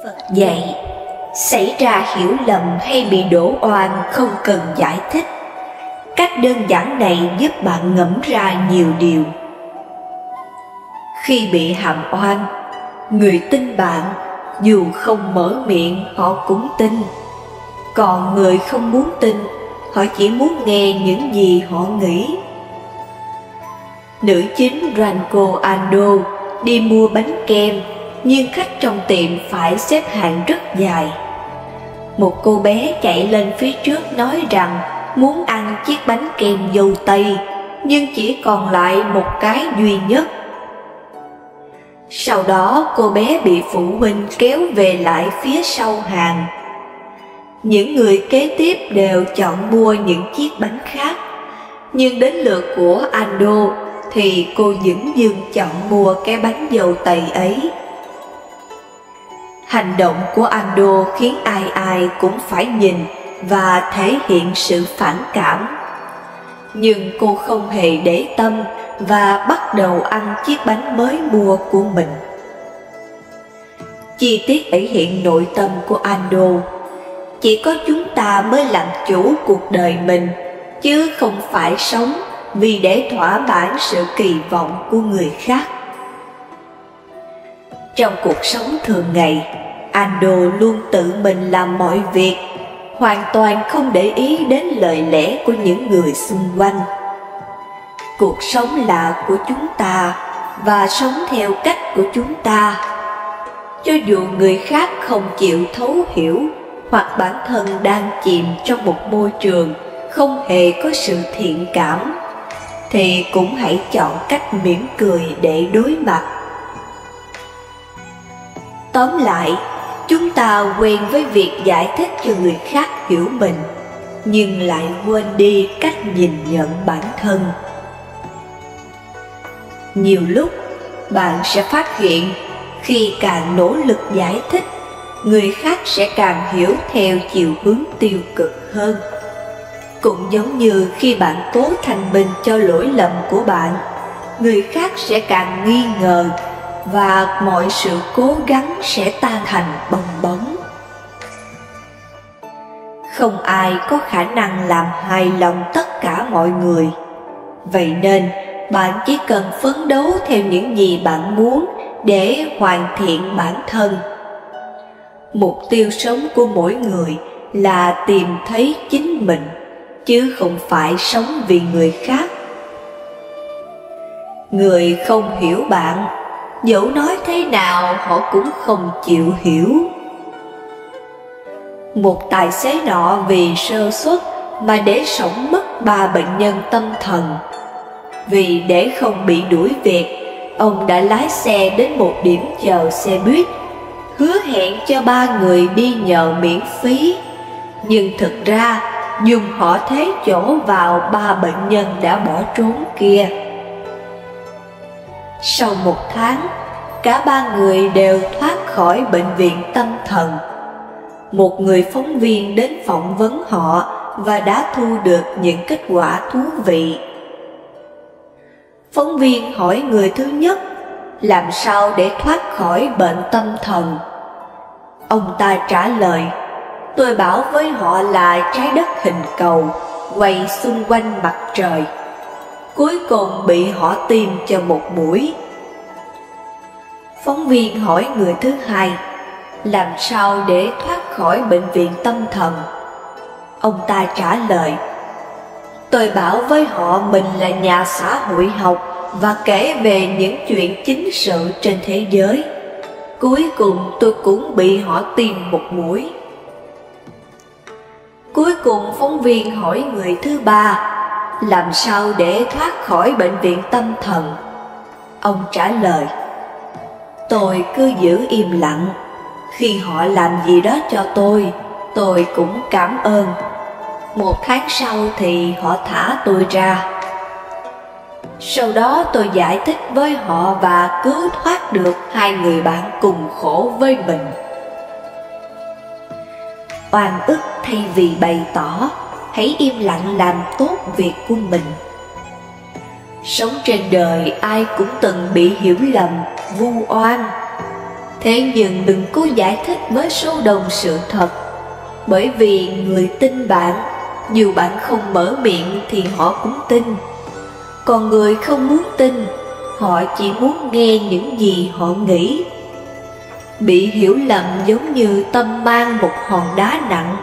Phật dạy, xảy ra hiểu lầm hay bị đổ oan không cần giải thích. Cách đơn giản này giúp bạn ngẫm ra nhiều điều. Khi bị hàm oan, người tin bạn, dù không mở miệng họ cũng tin. Còn người không muốn tin, họ chỉ muốn nghe những gì họ nghĩ. Nữ chính Ranko Ando đi mua bánh kem, nhưng khách trong tiệm phải xếp hàng rất dài. Một cô bé chạy lên phía trước nói rằng muốn ăn chiếc bánh kem dâu tây, nhưng chỉ còn lại một cái duy nhất. Sau đó cô bé bị phụ huynh kéo về lại phía sau hàng. Những người kế tiếp đều chọn mua những chiếc bánh khác, nhưng đến lượt của Ando thì cô dửng dưng chọn mua cái bánh dâu tây ấy. Hành động của Ando khiến ai ai cũng phải nhìn và thể hiện sự phản cảm. Nhưng cô không hề để tâm và bắt đầu ăn chiếc bánh mới mua của mình. Chi tiết thể hiện nội tâm của Ando. Chỉ có chúng ta mới làm chủ cuộc đời mình, chứ không phải sống vì để thỏa mãn sự kỳ vọng của người khác. Trong cuộc sống thường ngày, Ando luôn tự mình làm mọi việc, hoàn toàn không để ý đến lời lẽ của những người xung quanh. Cuộc sống là của chúng ta và sống theo cách của chúng ta. Cho dù người khác không chịu thấu hiểu hoặc bản thân đang chìm trong một môi trường không hề có sự thiện cảm, thì cũng hãy chọn cách mỉm cười để đối mặt. Tóm lại, chúng ta quen với việc giải thích cho người khác hiểu mình, nhưng lại quên đi cách nhìn nhận bản thân. Nhiều lúc, bạn sẽ phát hiện khi càng nỗ lực giải thích, người khác sẽ càng hiểu theo chiều hướng tiêu cực hơn. Cũng giống như khi bạn cố thanh minh cho lỗi lầm của bạn, người khác sẽ càng nghi ngờ và mọi sự cố gắng sẽ tan thành bong bóng. Không ai có khả năng làm hài lòng tất cả mọi người. Vậy nên, bạn chỉ cần phấn đấu theo những gì bạn muốn để hoàn thiện bản thân. Mục tiêu sống của mỗi người là tìm thấy chính mình, chứ không phải sống vì người khác. Người không hiểu bạn, dẫu nói thế nào họ cũng không chịu hiểu. Một tài xế nọ vì sơ suất mà để sõng mất 3 bệnh nhân tâm thần. Vì để không bị đuổi việc, ông đã lái xe đến một điểm chờ xe buýt, hứa hẹn cho 3 người đi nhờ miễn phí. Nhưng thực ra, dùng họ thế chỗ vào 3 bệnh nhân đã bỏ trốn kia. Sau 1 tháng, cả 3 người đều thoát khỏi bệnh viện tâm thần. Một người phóng viên đến phỏng vấn họ và đã thu được những kết quả thú vị. Phóng viên hỏi người thứ nhất, làm sao để thoát khỏi bệnh tâm thần? Ông ta trả lời, tôi bảo với họ là trái đất hình cầu, quay xung quanh mặt trời. Cuối cùng bị họ tiêm cho một mũi. Phóng viên hỏi người thứ hai, làm sao để thoát khỏi bệnh viện tâm thần? Ông ta trả lời, tôi bảo với họ mình là nhà xã hội học và kể về những chuyện chính sự trên thế giới. Cuối cùng tôi cũng bị họ tiêm một mũi. Cuối cùng phóng viên hỏi người thứ ba, làm sao để thoát khỏi bệnh viện tâm thần? Ông trả lời, tôi cứ giữ im lặng. Khi họ làm gì đó cho tôi cũng cảm ơn. 1 tháng sau thì họ thả tôi ra. Sau đó tôi giải thích với họ và cứu thoát được 2 người bạn cùng khổ với mình. Oan ức thay vì bày tỏ, hãy im lặng làm tốt việc của mình. Sống trên đời ai cũng từng bị hiểu lầm, vu oan. Thế nhưng đừng cố giải thích với số đông sự thật, bởi vì người tin bạn, dù bạn không mở miệng thì họ cũng tin. Còn người không muốn tin, họ chỉ muốn nghe những gì họ nghĩ. Bị hiểu lầm giống như tâm mang một hòn đá nặng,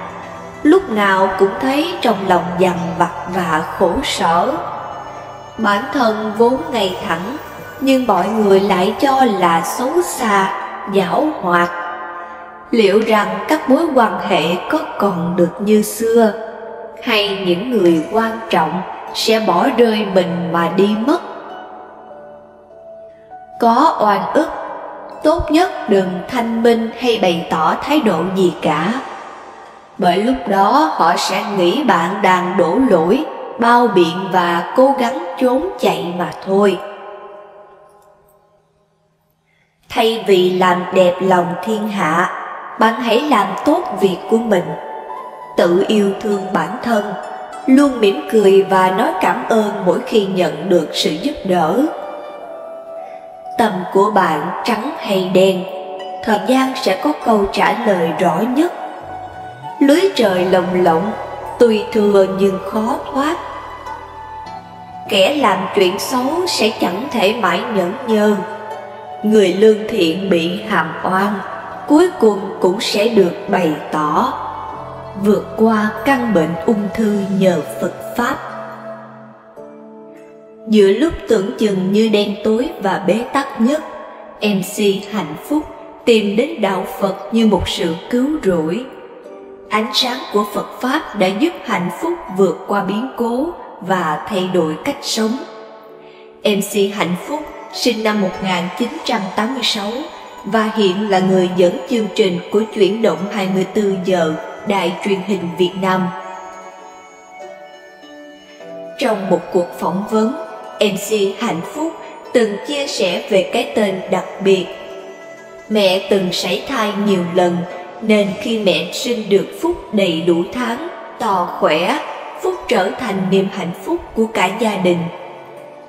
lúc nào cũng thấy trong lòng dằn vặt và khổ sở. Bản thân vốn ngay thẳng, nhưng mọi người lại cho là xấu xa, giảo hoạt. Liệu rằng các mối quan hệ có còn được như xưa, hay những người quan trọng sẽ bỏ rơi mình mà đi mất? Có oan ức, tốt nhất đừng thanh minh hay bày tỏ thái độ gì cả, bởi lúc đó họ sẽ nghĩ bạn đang đổ lỗi, bao biện và cố gắng trốn chạy mà thôi. Thay vì làm đẹp lòng thiên hạ, bạn hãy làm tốt việc của mình. Tự yêu thương bản thân, luôn mỉm cười và nói cảm ơn mỗi khi nhận được sự giúp đỡ. Tâm của bạn trắng hay đen, thời gian sẽ có câu trả lời rõ nhất. Lưới trời lồng lộng, tuy thừa nhưng khó thoát. Kẻ làm chuyện xấu sẽ chẳng thể mãi nhẫn nhơ. Người lương thiện bị hàm oan, cuối cùng cũng sẽ được bày tỏ. Vượt qua căn bệnh ung thư nhờ Phật Pháp. Giữa lúc tưởng chừng như đen tối và bế tắc nhất, MC Hạnh Phúc tìm đến đạo Phật như một sự cứu rỗi. Ánh sáng của Phật Pháp đã giúp Hạnh Phúc vượt qua biến cố và thay đổi cách sống. MC Hạnh Phúc sinh năm 1986 và hiện là người dẫn chương trình của Chuyển động 24 giờ Đài truyền hình Việt Nam. Trong một cuộc phỏng vấn, MC Hạnh Phúc từng chia sẻ về cái tên đặc biệt. Mẹ từng sảy thai nhiều lần, nên khi mẹ sinh được Phúc đầy đủ tháng, to khỏe, Phúc trở thành niềm hạnh phúc của cả gia đình.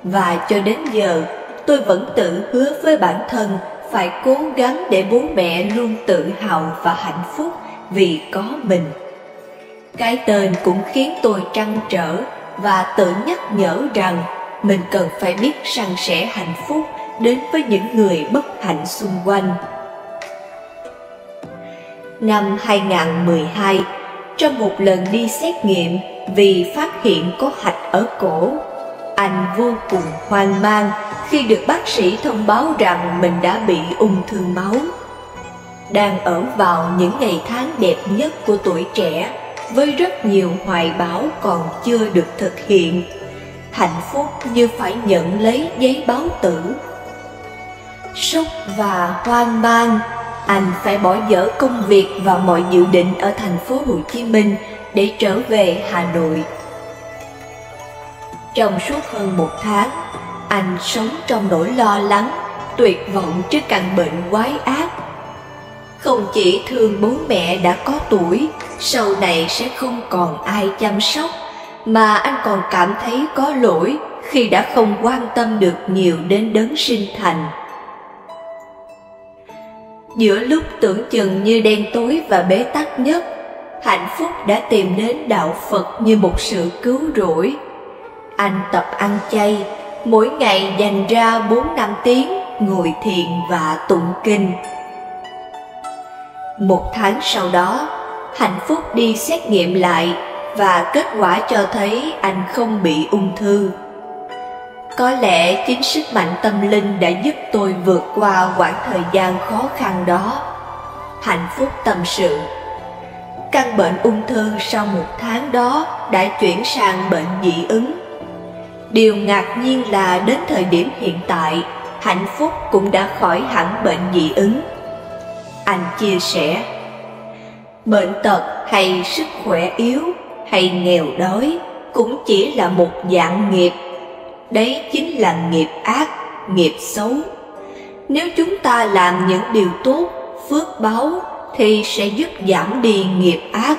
Và cho đến giờ, tôi vẫn tự hứa với bản thân phải cố gắng để bố mẹ luôn tự hào và hạnh phúc vì có mình. Cái tên cũng khiến tôi trăn trở và tự nhắc nhở rằng mình cần phải biết san sẻ hạnh phúc đến với những người bất hạnh xung quanh. Năm 2012, trong một lần đi xét nghiệm vì phát hiện có hạch ở cổ, anh vô cùng hoang mang khi được bác sĩ thông báo rằng mình đã bị ung thư máu. Đang ở vào những ngày tháng đẹp nhất của tuổi trẻ, với rất nhiều hoài bão còn chưa được thực hiện, Hạnh Phúc như phải nhận lấy giấy báo tử. Sốc và hoang mang, anh phải bỏ dở công việc và mọi dự định ở thành phố Hồ Chí Minh để trở về Hà Nội. Trong suốt hơn một tháng, anh sống trong nỗi lo lắng, tuyệt vọng trước căn bệnh quái ác. Không chỉ thương bố mẹ đã có tuổi, sau này sẽ không còn ai chăm sóc, mà anh còn cảm thấy có lỗi khi đã không quan tâm được nhiều đến đấng sinh thành. Giữa lúc tưởng chừng như đen tối và bế tắc nhất, Hạnh Phúc đã tìm đến đạo Phật như một sự cứu rỗi. Anh tập ăn chay, mỗi ngày dành ra 4-5 tiếng ngồi thiền và tụng kinh. Một tháng sau đó, Hạnh Phúc đi xét nghiệm lại và kết quả cho thấy anh không bị ung thư. Có lẽ chính sức mạnh tâm linh đã giúp tôi vượt qua quãng thời gian khó khăn đó. Hạnh Phúc tâm sự, căn bệnh ung thư sau một tháng đó đã chuyển sang bệnh dị ứng. Điều ngạc nhiên là đến thời điểm hiện tại, Hạnh Phúc cũng đã khỏi hẳn bệnh dị ứng. Anh chia sẻ, bệnh tật hay sức khỏe yếu hay nghèo đói cũng chỉ là một dạng nghiệp. Đấy chính là nghiệp ác, nghiệp xấu. Nếu chúng ta làm những điều tốt, phước báu thì sẽ giúp giảm đi nghiệp ác.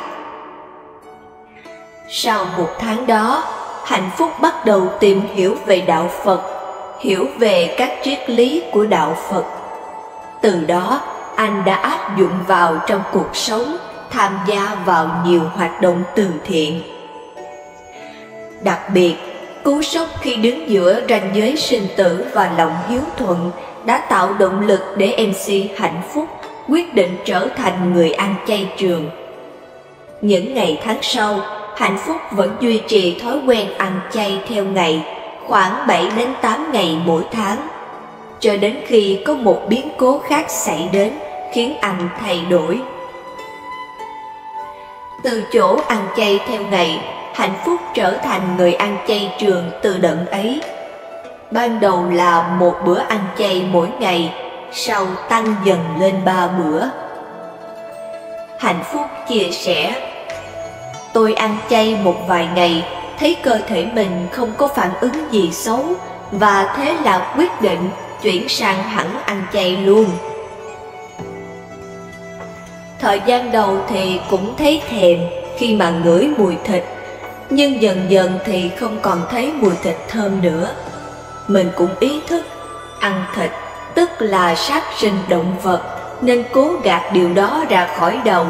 Sau một tháng đó, Hạnh Phúc bắt đầu tìm hiểu về đạo Phật, hiểu về các triết lý của đạo Phật. Từ đó, anh đã áp dụng vào trong cuộc sống, tham gia vào nhiều hoạt động từ thiện. Đặc biệt, cú sốc khi đứng giữa ranh giới sinh tử và lòng hiếu thuận đã tạo động lực để MC Hạnh Phúc quyết định trở thành người ăn chay trường. Những ngày tháng sau, Hạnh Phúc vẫn duy trì thói quen ăn chay theo ngày, khoảng 7 đến 8 ngày mỗi tháng, cho đến khi có một biến cố khác xảy đến khiến anh thay đổi. Từ chỗ ăn chay theo ngày, Hạnh Phúc trở thành người ăn chay trường từ đợt ấy. Ban đầu là một bữa ăn chay mỗi ngày, sau tăng dần lên 3 bữa. Hạnh Phúc chia sẻ: tôi ăn chay một vài ngày, thấy cơ thể mình không có phản ứng gì xấu, và thế là quyết định chuyển sang hẳn ăn chay luôn. Thời gian đầu thì cũng thấy thèm khi mà ngửi mùi thịt, nhưng dần dần thì không còn thấy mùi thịt thơm nữa. Mình cũng ý thức ăn thịt tức là sát sinh động vật, nên cố gạt điều đó ra khỏi đầu.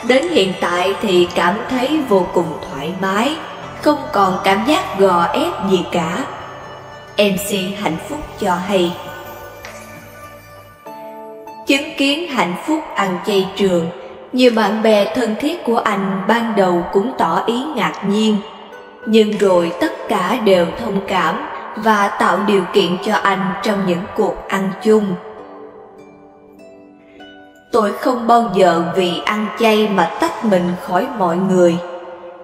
Đến hiện tại thì cảm thấy vô cùng thoải mái, không còn cảm giác gò ép gì cả. MC Hạnh Phúc cho hay. Chứng kiến Hạnh Phúc ăn chay trường, nhiều bạn bè thân thiết của anh ban đầu cũng tỏ ý ngạc nhiên, nhưng rồi tất cả đều thông cảm và tạo điều kiện cho anh trong những cuộc ăn chung. Tôi không bao giờ vì ăn chay mà tách mình khỏi mọi người.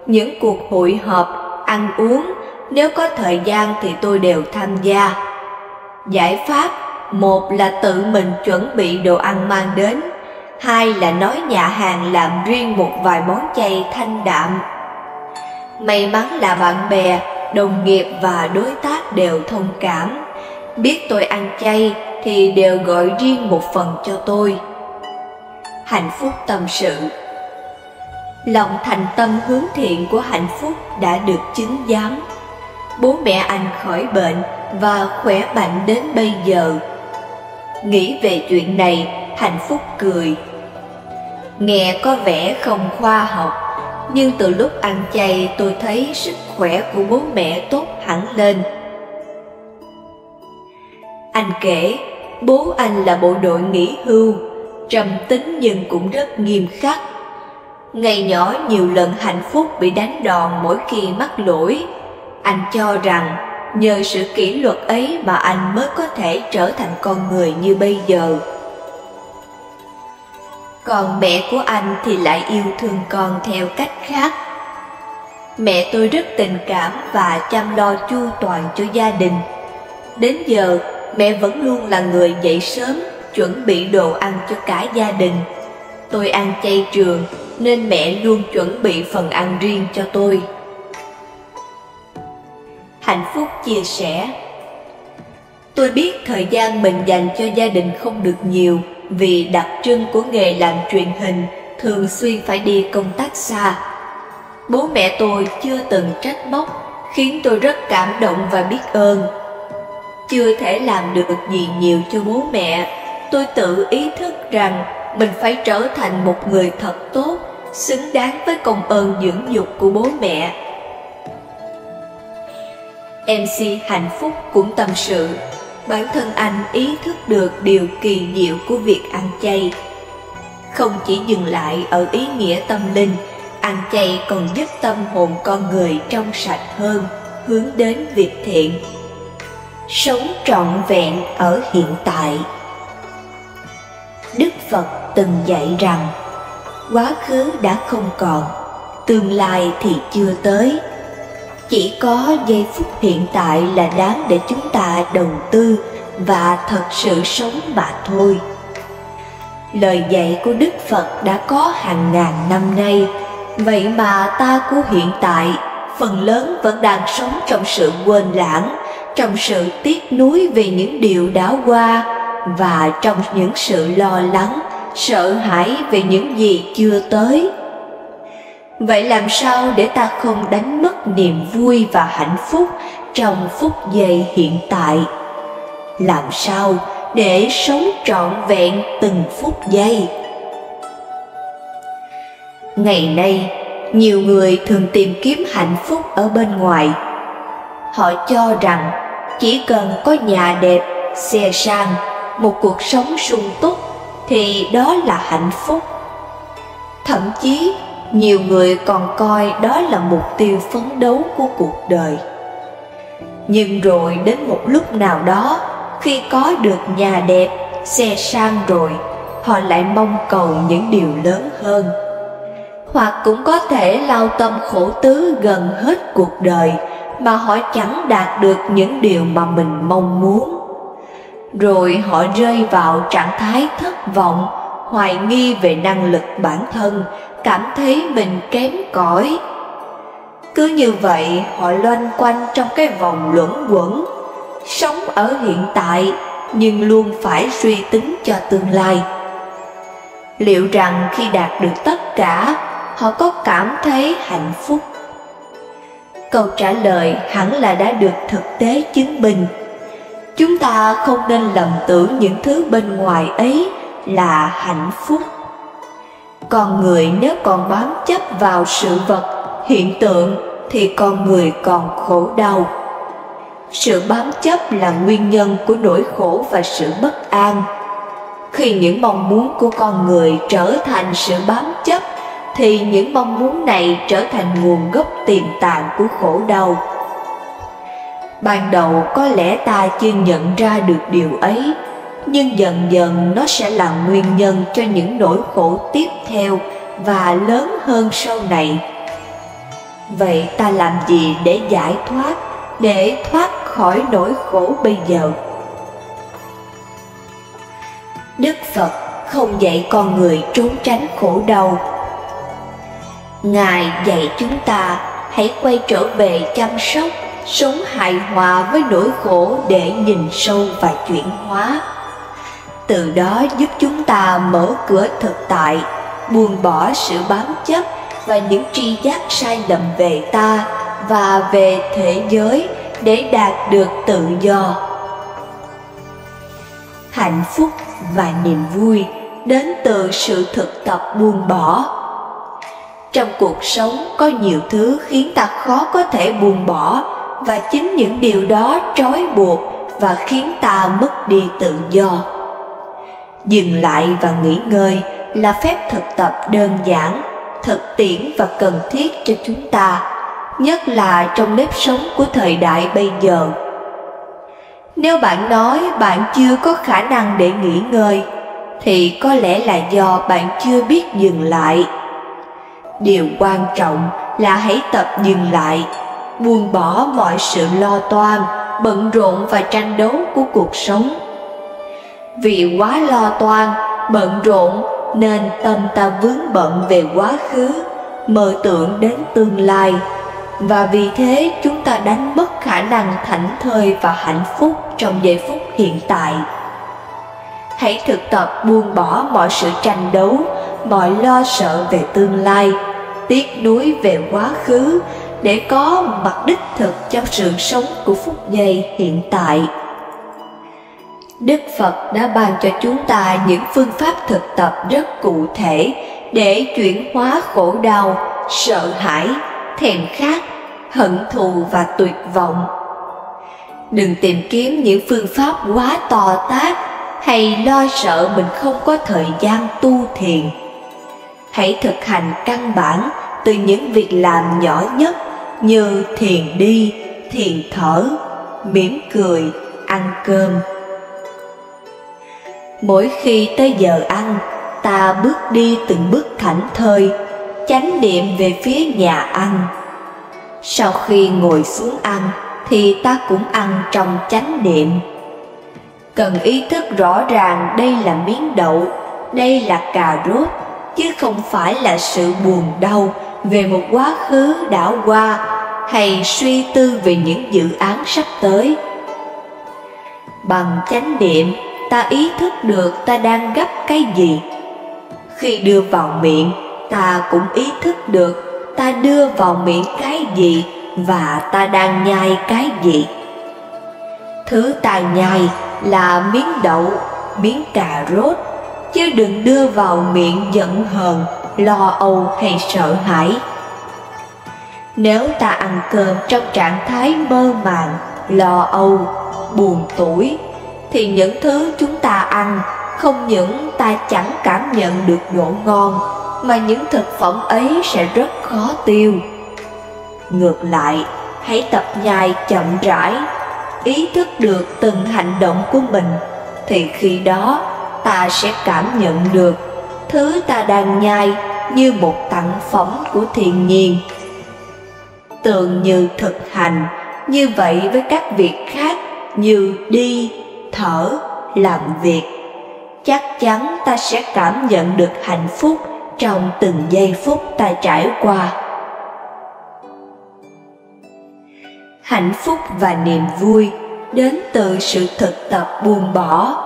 Những cuộc hội họp, ăn uống, nếu có thời gian thì tôi đều tham gia. Giải pháp: một là tự mình chuẩn bị đồ ăn mang đến, hai là nói nhà hàng làm riêng một vài món chay thanh đạm. May mắn là bạn bè, đồng nghiệp và đối tác đều thông cảm, biết tôi ăn chay thì đều gọi riêng một phần cho tôi. Hạnh Phúc tâm sự. Lòng thành tâm hướng thiện của Hạnh Phúc đã được chứng giám. Bố mẹ anh khỏi bệnh và khỏe mạnh đến bây giờ. Nghĩ về chuyện này, Hạnh Phúc cười. Nghe có vẻ không khoa học, nhưng từ lúc ăn chay tôi thấy sức khỏe của bố mẹ tốt hẳn lên. Anh kể, bố anh là bộ đội nghỉ hưu, trầm tính nhưng cũng rất nghiêm khắc. Ngày nhỏ nhiều lần Hạnh Phúc bị đánh đòn mỗi khi mắc lỗi. Anh cho rằng nhờ sự kỷ luật ấy mà anh mới có thể trở thành con người như bây giờ. Còn mẹ của anh thì lại yêu thương con theo cách khác. Mẹ tôi rất tình cảm và chăm lo chu toàn cho gia đình. Đến giờ, mẹ vẫn luôn là người dậy sớm, chuẩn bị đồ ăn cho cả gia đình. Tôi ăn chay trường, nên mẹ luôn chuẩn bị phần ăn riêng cho tôi. Hạnh Phúc chia sẻ. Tôi biết thời gian mình dành cho gia đình không được nhiều, vì đặc trưng của nghề làm truyền hình thường xuyên phải đi công tác xa. Bố mẹ tôi chưa từng trách móc, khiến tôi rất cảm động và biết ơn. Chưa thể làm được gì nhiều cho bố mẹ, tôi tự ý thức rằng mình phải trở thành một người thật tốt, xứng đáng với công ơn dưỡng dục của bố mẹ. MC Hạnh Phúc cũng tâm sự, bản thân anh ý thức được điều kỳ diệu của việc ăn chay. Không chỉ dừng lại ở ý nghĩa tâm linh, ăn chay còn giúp tâm hồn con người trong sạch hơn, hướng đến việc thiện. Sống trọn vẹn ở hiện tại. Đức Phật từng dạy rằng, quá khứ đã không còn, tương lai thì chưa tới. Chỉ có giây phút hiện tại là đáng để chúng ta đầu tư và thật sự sống mà thôi. Lời dạy của Đức Phật đã có hàng ngàn năm nay, vậy mà ta của hiện tại phần lớn vẫn đang sống trong sự quên lãng, trong sự tiếc nuối về những điều đã qua và trong những sự lo lắng, sợ hãi về những gì chưa tới. Vậy làm sao để ta không đánh mất niềm vui và hạnh phúc trong phút giây hiện tại? Làm sao để sống trọn vẹn từng phút giây. Ngày nay, nhiều người thường tìm kiếm hạnh phúc ở bên ngoài. Họ cho rằng chỉ cần có nhà đẹp, xe sang, một cuộc sống sung túc thì đó là hạnh phúc. Thậm chí, nhiều người còn coi đó là mục tiêu phấn đấu của cuộc đời. Nhưng rồi đến một lúc nào đó, khi có được nhà đẹp, xe sang rồi, họ lại mong cầu những điều lớn hơn. Hoặc cũng có thể lao tâm khổ tứ gần hết cuộc đời mà họ chẳng đạt được những điều mà mình mong muốn. Rồi họ rơi vào trạng thái thất vọng, hoài nghi về năng lực bản thân, cảm thấy mình kém cỏi. Cứ như vậy họ loanh quanh trong cái vòng luẩn quẩn, sống ở hiện tại nhưng luôn phải suy tính cho tương lai. Liệu rằng khi đạt được tất cả, họ có cảm thấy hạnh phúc? Câu trả lời hẳn là đã được thực tế chứng minh. Chúng ta không nên lầm tưởng những thứ bên ngoài ấy là hạnh phúc. Con người nếu còn bám chấp vào sự vật, hiện tượng thì con người còn khổ đau. Sự bám chấp là nguyên nhân của nỗi khổ và sự bất an. Khi những mong muốn của con người trở thành sự bám chấp, thì những mong muốn này trở thành nguồn gốc tiềm tàng của khổ đau. Ban đầu có lẽ ta chưa nhận ra được điều ấy, nhưng dần dần nó sẽ là nguyên nhân cho những nỗi khổ tiếp theo và lớn hơn sau này. Vậy ta làm gì để giải thoát, để thoát khỏi nỗi khổ bây giờ? Đức Phật không dạy con người trốn tránh khổ đau. Ngài dạy chúng ta hãy quay trở về chăm sóc, sống hài hòa với nỗi khổ để nhìn sâu và chuyển hóa. Từ đó giúp chúng ta mở cửa thực tại, buông bỏ sự bám chấp và những tri giác sai lầm về ta và về thế giới để đạt được tự do. Hạnh phúc và niềm vui đến từ sự thực tập buông bỏ. Trong cuộc sống có nhiều thứ khiến ta khó có thể buông bỏ, và chính những điều đó trói buộc và khiến ta mất đi tự do. Dừng lại và nghỉ ngơi là phép thực tập đơn giản, thực tiễn và cần thiết cho chúng ta, nhất là trong nếp sống của thời đại bây giờ. Nếu bạn nói bạn chưa có khả năng để nghỉ ngơi, thì có lẽ là do bạn chưa biết dừng lại. Điều quan trọng là hãy tập dừng lại, buông bỏ mọi sự lo toan, bận rộn và tranh đấu của cuộc sống. Vì quá lo toan, bận rộn nên tâm ta vướng bận về quá khứ, mơ tưởng đến tương lai, và vì thế chúng ta đánh mất khả năng thảnh thơi và hạnh phúc trong giây phút hiện tại. Hãy thực tập buông bỏ mọi sự tranh đấu, mọi lo sợ về tương lai, tiếc nuối về quá khứ, để có mặt đích thực cho sự sống của phút giây hiện tại. Đức Phật đã ban cho chúng ta những phương pháp thực tập rất cụ thể để chuyển hóa khổ đau, sợ hãi, thèm khát, hận thù và tuyệt vọng. Đừng tìm kiếm những phương pháp quá to tát hay lo sợ mình không có thời gian tu thiền. Hãy thực hành căn bản từ những việc làm nhỏ nhất như thiền đi, thiền thở, mỉm cười, ăn cơm. Mỗi khi tới giờ ăn, ta bước đi từng bước thảnh thơi, chánh niệm về phía nhà ăn. Sau khi ngồi xuống ăn thì ta cũng ăn trong chánh niệm. Cần ý thức rõ ràng đây là miếng đậu, đây là cà rốt, chứ không phải là sự buồn đau về một quá khứ đã qua hay suy tư về những dự án sắp tới. Bằng chánh niệm, ta ý thức được ta đang gắp cái gì. Khi đưa vào miệng, ta cũng ý thức được ta đưa vào miệng cái gì và ta đang nhai cái gì. Thứ ta nhai là miếng đậu, miếng cà rốt, chứ đừng đưa vào miệng giận hờn, lo âu hay sợ hãi. Nếu ta ăn cơm trong trạng thái mơ màng, lo âu, buồn tủi, thì những thứ chúng ta ăn không những ta chẳng cảm nhận được độ ngon, mà những thực phẩm ấy sẽ rất khó tiêu. Ngược lại, hãy tập nhai chậm rãi, ý thức được từng hành động của mình, thì khi đó ta sẽ cảm nhận được thứ ta đang nhai như một tặng phẩm của thiên nhiên. Tưởng như thực hành như vậy với các việc khác như đi, thở, làm việc, chắc chắn ta sẽ cảm nhận được hạnh phúc trong từng giây phút ta trải qua. Hạnh phúc và niềm vui đến từ sự thực tập buông bỏ.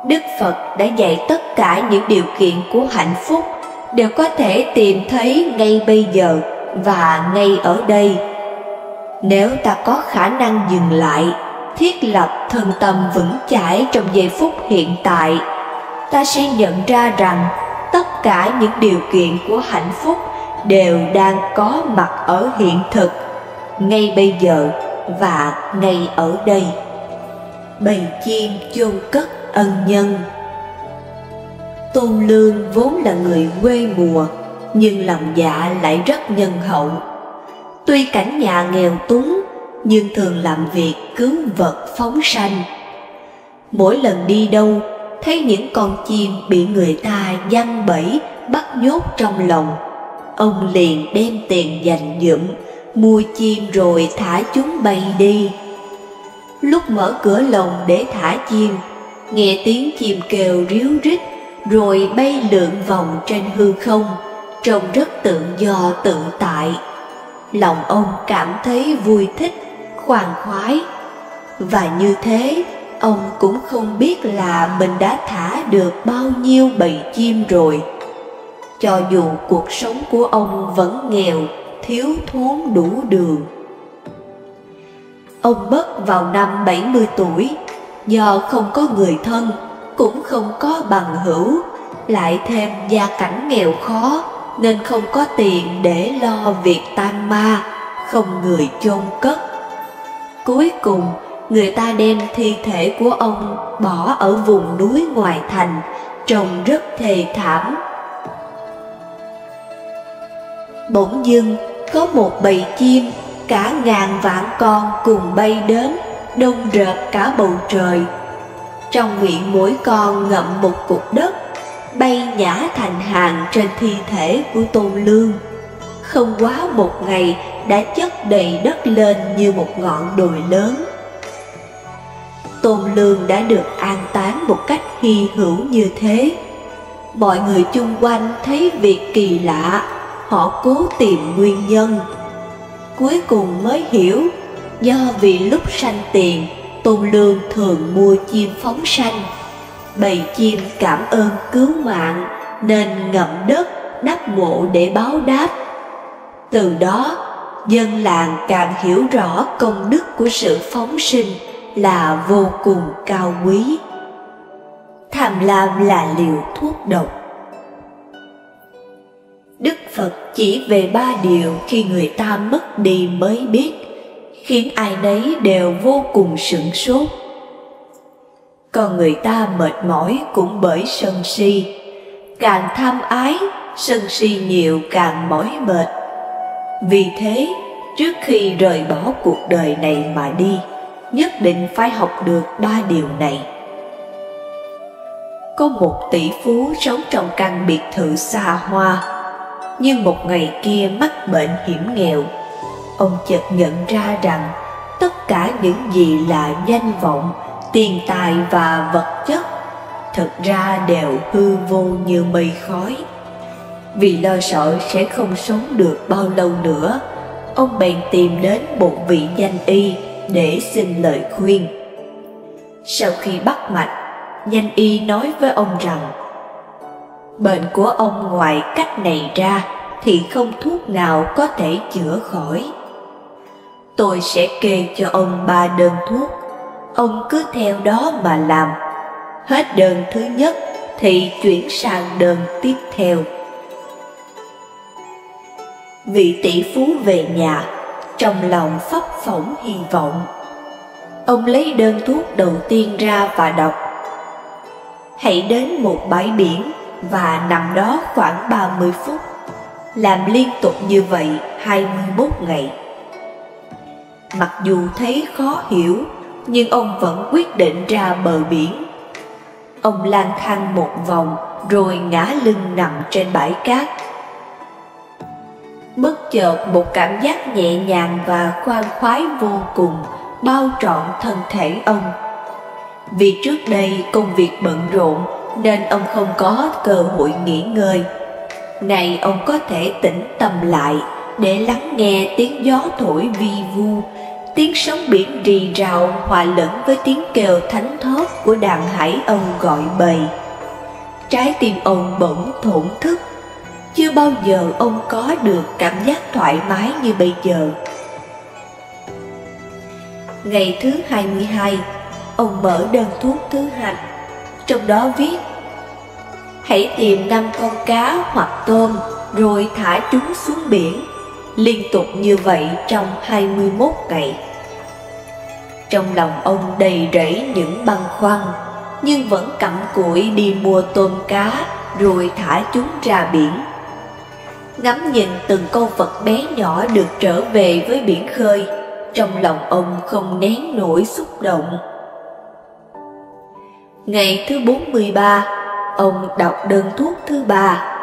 Đức Phật đã dạy tất cả những điều kiện của hạnh phúc đều có thể tìm thấy ngay bây giờ và ngay ở đây. Nếu ta có khả năng dừng lại, thiết lập thân tâm vững chãi trong giây phút hiện tại, ta sẽ nhận ra rằng tất cả những điều kiện của hạnh phúc đều đang có mặt ở hiện thực, ngay bây giờ và ngay ở đây. Bầy chim chôn cất ân nhân. Tôn Lương vốn là người quê mùa, nhưng lòng dạ lại rất nhân hậu. Tuy cảnh nhà nghèo túng, nhưng thường làm việc cứu vật phóng sanh. Mỗi lần đi đâu, thấy những con chim bị người ta giăng bẫy bắt nhốt trong lồng, ông liền đem tiền dành dụm, mua chim rồi thả chúng bay đi. Lúc mở cửa lồng để thả chim, nghe tiếng chim kêu ríu rít rồi bay lượn vòng trên hư không, trông rất tự do tự tại. Lòng ông cảm thấy vui thích, khoan khoái. Và như thế, ông cũng không biết là mình đã thả được bao nhiêu bầy chim rồi. Cho dù cuộc sống của ông vẫn nghèo, thiếu thốn đủ đường. Ông mất vào năm 70 tuổi, do không có người thân, cũng không có bằng hữu, lại thêm gia cảnh nghèo khó, nên không có tiền để lo việc tang ma, không người chôn cất. Cuối cùng, người ta đem thi thể của ông bỏ ở vùng núi ngoài thành, trông rất thê thảm. Bỗng dưng, có một bầy chim, cả ngàn vạn con cùng bay đến, đông rợp cả bầu trời. Trong miệng mỗi con ngậm một cục đất, bay nhả thành hàng trên thi thể của Tôn Lương. Không quá một ngày đã chất đầy đất lên như một ngọn đồi lớn. Tôn Lương đã được an táng một cách hy hữu như thế. Mọi người chung quanh thấy việc kỳ lạ, họ cố tìm nguyên nhân. Cuối cùng mới hiểu, do vì lúc sanh tiền, Tôn Lương thường mua chim phóng sanh. Bầy chim cảm ơn cứu mạng nên ngậm đất đắp mộ để báo đáp. Từ đó, dân làng càng hiểu rõ công đức của sự phóng sinh là vô cùng cao quý. Tham lam là liều thuốc độc. Đức Phật chỉ về 3 điều khi người ta mất đi mới biết, khiến ai nấy đều vô cùng sửng sốt. Còn người ta mệt mỏi cũng bởi sân si, càng tham ái, sân si nhiều càng mỏi mệt. Vì thế, trước khi rời bỏ cuộc đời này mà đi, nhất định phải học được 3 điều này. Có một tỷ phú sống trong căn biệt thự xa hoa, nhưng một ngày kia mắc bệnh hiểm nghèo. Ông chợt nhận ra rằng tất cả những gì là danh vọng, tiền tài và vật chất thực ra đều hư vô như mây khói. Vì lo sợ sẽ không sống được bao lâu nữa, ông bèn tìm đến một vị danh y để xin lời khuyên. Sau khi bắt mạch, danh y nói với ông rằng bệnh của ông ngoài cách này ra thì không thuốc nào có thể chữa khỏi. Tôi sẽ kê cho ông 3 đơn thuốc, Ông cứ theo đó mà làm. Hết đơn thứ nhất thì chuyển sang đơn tiếp theo. Vị tỷ phú về nhà, trong lòng phấp phỏng hy vọng. Ông lấy đơn thuốc đầu tiên ra và đọc: hãy đến một bãi biển và nằm đó khoảng 30 phút. Làm liên tục như vậy 21 ngày. Mặc dù thấy khó hiểu, nhưng ông vẫn quyết định ra bờ biển. Ông lang thang một vòng rồi ngả lưng nằm trên bãi cát. Bất chợt một cảm giác nhẹ nhàng và khoan khoái vô cùng bao trọn thân thể ông. Vì trước đây công việc bận rộn nên ông không có cơ hội nghỉ ngơi. Nay ông có thể tĩnh tâm lại để lắng nghe tiếng gió thổi vi vu, tiếng sóng biển rì rào hòa lẫn với tiếng kêu thánh thót của đàn hải âu gọi bầy. Trái tim ông bỗng thổn thức. Chưa bao giờ ông có được cảm giác thoải mái như bây giờ. Ngày thứ 22, ông mở đơn thuốc thứ hai. Trong đó viết: hãy tìm 5 con cá hoặc tôm rồi thả chúng xuống biển, liên tục như vậy trong 21 ngày. Trong lòng ông đầy rẫy những băn khoăn, nhưng vẫn cặm cụi đi mua tôm cá rồi thả chúng ra biển. Ngắm nhìn từng con vật bé nhỏ được trở về với biển khơi, trong lòng ông không nén nổi xúc động. Ngày thứ 43, ông đọc đơn thuốc thứ 3.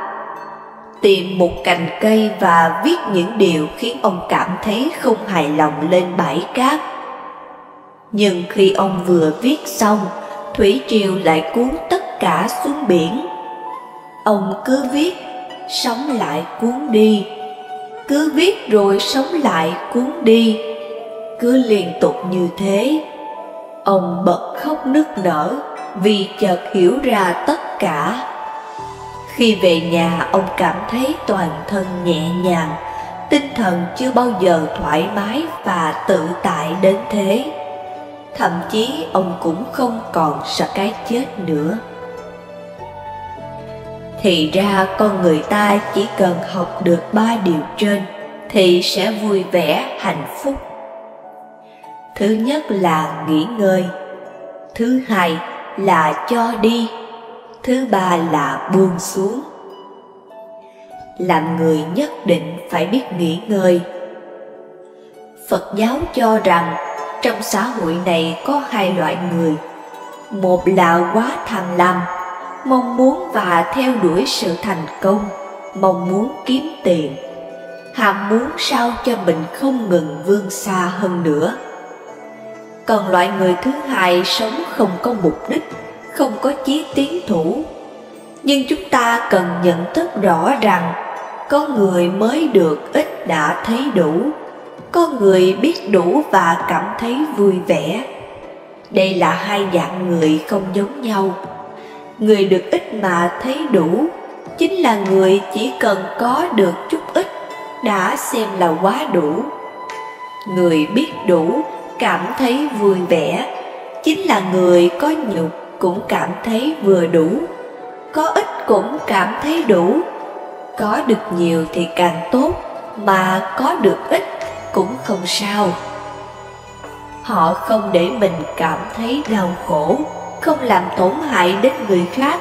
Tìm một cành cây và viết những điều khiến ông cảm thấy không hài lòng lên bãi cát. Nhưng khi ông vừa viết xong, thủy triều lại cuốn tất cả xuống biển. Ông cứ viết, sóng lại cuốn đi, cứ viết rồi sóng lại cuốn đi, cứ liên tục như thế. Ông bật khóc nức nở vì chợt hiểu ra tất cả. Khi về nhà, ông cảm thấy toàn thân nhẹ nhàng, tinh thần chưa bao giờ thoải mái và tự tại đến thế. Thậm chí ông cũng không còn sợ cái chết nữa. Thì ra con người ta chỉ cần học được 3 điều trên thì sẽ vui vẻ, hạnh phúc. Thứ nhất là nghỉ ngơi, thứ hai là cho đi, thứ ba là buông xuống. Làm người nhất định phải biết nghỉ ngơi. Phật giáo cho rằng trong xã hội này có 2 loại người. Một là quá tham lam, mong muốn và theo đuổi sự thành công, mong muốn kiếm tiền, ham muốn sao cho mình không ngừng vươn xa hơn nữa. Còn loại người thứ hai sống không có mục đích, không có chí tiến thủ. Nhưng chúng ta cần nhận thức rõ rằng có người mới được ít đã thấy đủ, có người biết đủ và cảm thấy vui vẻ. Đây là 2 dạng người không giống nhau. Người được ít mà thấy đủ chính là người chỉ cần có được chút ít đã xem là quá đủ. Người biết đủ, cảm thấy vui vẻ chính là người có nhục cũng cảm thấy vừa đủ, có ít cũng cảm thấy đủ. Có được nhiều thì càng tốt, mà có được ít cũng không sao. Họ không để mình cảm thấy đau khổ, không làm tổn hại đến người khác.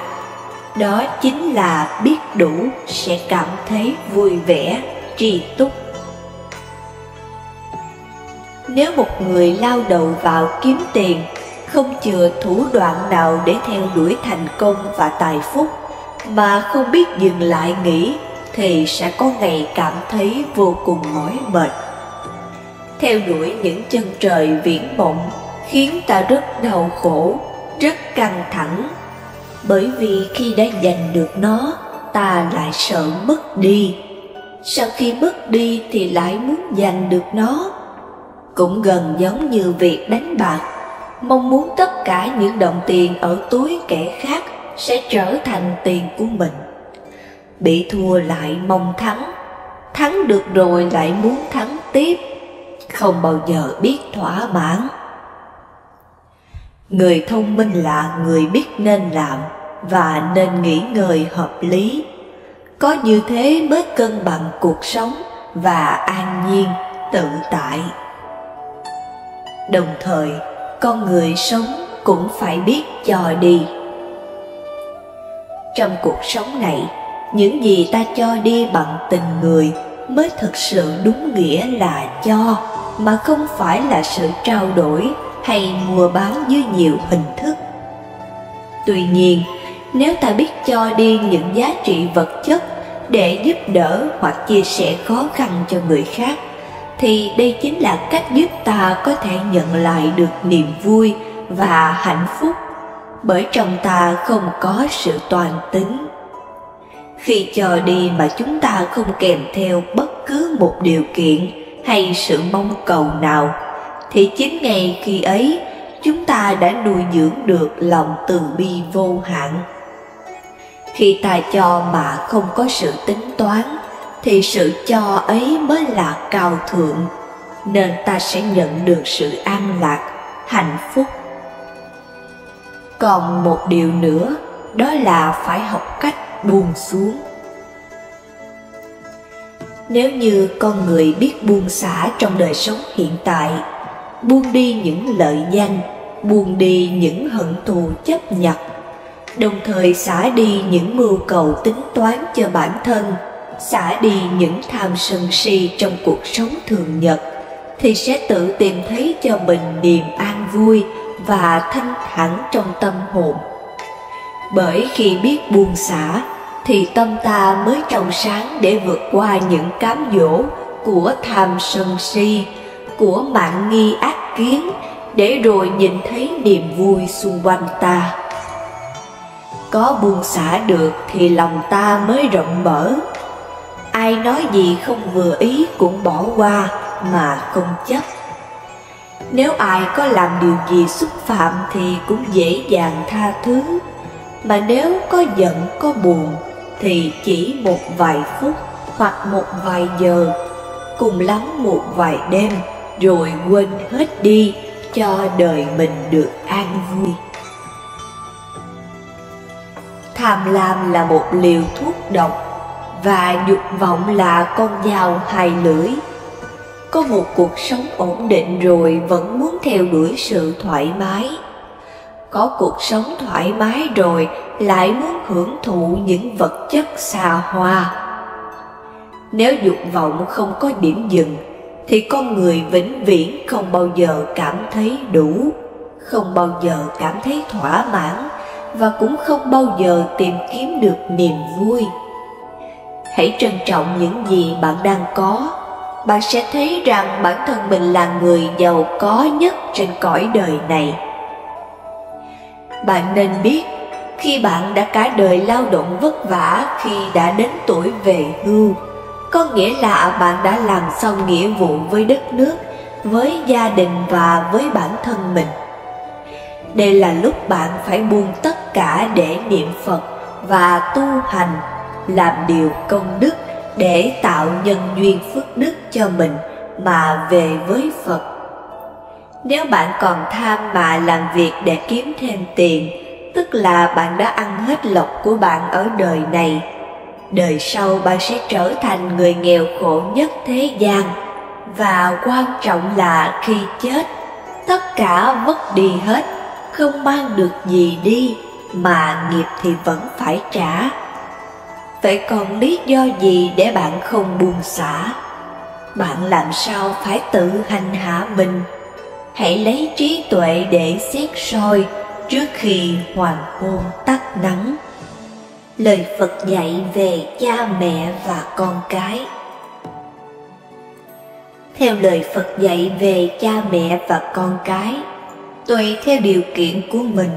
Đó chính là biết đủ sẽ cảm thấy vui vẻ, tri túc. Nếu một người lao đầu vào kiếm tiền, không chừa thủ đoạn nào để theo đuổi thành công và tài phúc, mà không biết dừng lại nghĩ, thì sẽ có ngày cảm thấy vô cùng mỏi mệt. Theo đuổi những chân trời viễn vọng khiến ta rất đau khổ, rất căng thẳng. Bởi vì khi đã giành được nó, ta lại sợ mất đi. Sau khi mất đi thì lại muốn giành được nó. Cũng gần giống như việc đánh bạc, mong muốn tất cả những đồng tiền ở túi kẻ khác sẽ trở thành tiền của mình. Bị thua lại mong thắng, thắng được rồi lại muốn thắng tiếp, không bao giờ biết thỏa mãn. Người thông minh là người biết nên làm và nên nghỉ ngơi hợp lý. Có như thế mới cân bằng cuộc sống và an nhiên, tự tại. Đồng thời, con người sống cũng phải biết cho đi. Trong cuộc sống này, những gì ta cho đi bằng tình người mới thực sự đúng nghĩa là cho, mà không phải là sự trao đổi hay mua bán dưới nhiều hình thức. Tuy nhiên, nếu ta biết cho đi những giá trị vật chất để giúp đỡ hoặc chia sẻ khó khăn cho người khác, thì đây chính là cách giúp ta có thể nhận lại được niềm vui và hạnh phúc, bởi trong ta không có sự toàn tính. Khi cho đi mà chúng ta không kèm theo bất cứ một điều kiện hay sự mong cầu nào, thì chính ngay khi ấy chúng ta đã nuôi dưỡng được lòng từ bi vô hạn. Khi ta cho mà không có sự tính toán, thì sự cho ấy mới là cao thượng, nên ta sẽ nhận được sự an lạc, hạnh phúc. Còn một điều nữa, đó là phải học cách buông xuống. Nếu như con người biết buông xả trong đời sống hiện tại, buông đi những lợi danh, buông đi những hận thù chấp nhặt, đồng thời xả đi những mưu cầu tính toán cho bản thân, xả đi những tham sân si trong cuộc sống thường nhật, thì sẽ tự tìm thấy cho mình niềm an vui và thanh thản trong tâm hồn. Bởi khi biết buông xả, thì tâm ta mới trong sáng để vượt qua những cám dỗ của tham sân si, của mạn nghi ác kiến, để rồi nhìn thấy niềm vui xung quanh ta. Có buông xả được thì lòng ta mới rộng mở. Ai nói gì không vừa ý cũng bỏ qua mà không chấp. Nếu ai có làm điều gì xúc phạm thì cũng dễ dàng tha thứ. Mà nếu có giận có buồn thì chỉ một vài phút hoặc một vài giờ, cùng lắm một vài đêm, rồi quên hết đi cho đời mình được an vui. Tham lam là một liều thuốc độc, và dục vọng là con dao hai lưỡi. Có một cuộc sống ổn định rồi vẫn muốn theo đuổi sự thoải mái. Có cuộc sống thoải mái rồi lại muốn hưởng thụ những vật chất xa hoa. Nếu dục vọng không có điểm dừng, thì con người vĩnh viễn không bao giờ cảm thấy đủ, không bao giờ cảm thấy thỏa mãn, và cũng không bao giờ tìm kiếm được niềm vui. Hãy trân trọng những gì bạn đang có. Bạn sẽ thấy rằng bản thân mình là người giàu có nhất trên cõi đời này. Bạn nên biết, khi bạn đã cả đời lao động vất vả, khi đã đến tuổi về hưu, có nghĩa là bạn đã làm xong nghĩa vụ với đất nước, với gia đình và với bản thân mình. Đây là lúc bạn phải buông tất cả để niệm Phật và tu hành, làm điều công đức để tạo nhân duyên phước đức cho mình mà về với Phật. Nếu bạn còn tham mà làm việc để kiếm thêm tiền, tức là bạn đã ăn hết lộc của bạn ở đời này. Đời sau bạn sẽ trở thành người nghèo khổ nhất thế gian. Và quan trọng là khi chết, tất cả vất đi hết, không mang được gì đi, mà nghiệp thì vẫn phải trả. Vậy còn lý do gì để bạn không buông xả? Bạn làm sao phải tự hành hạ mình? Hãy lấy trí tuệ để xét soi trước khi hoàng hôn tắt nắng. Lời Phật dạy về cha mẹ và con cái. Theo lời Phật dạy về cha mẹ và con cái, tùy theo điều kiện của mình,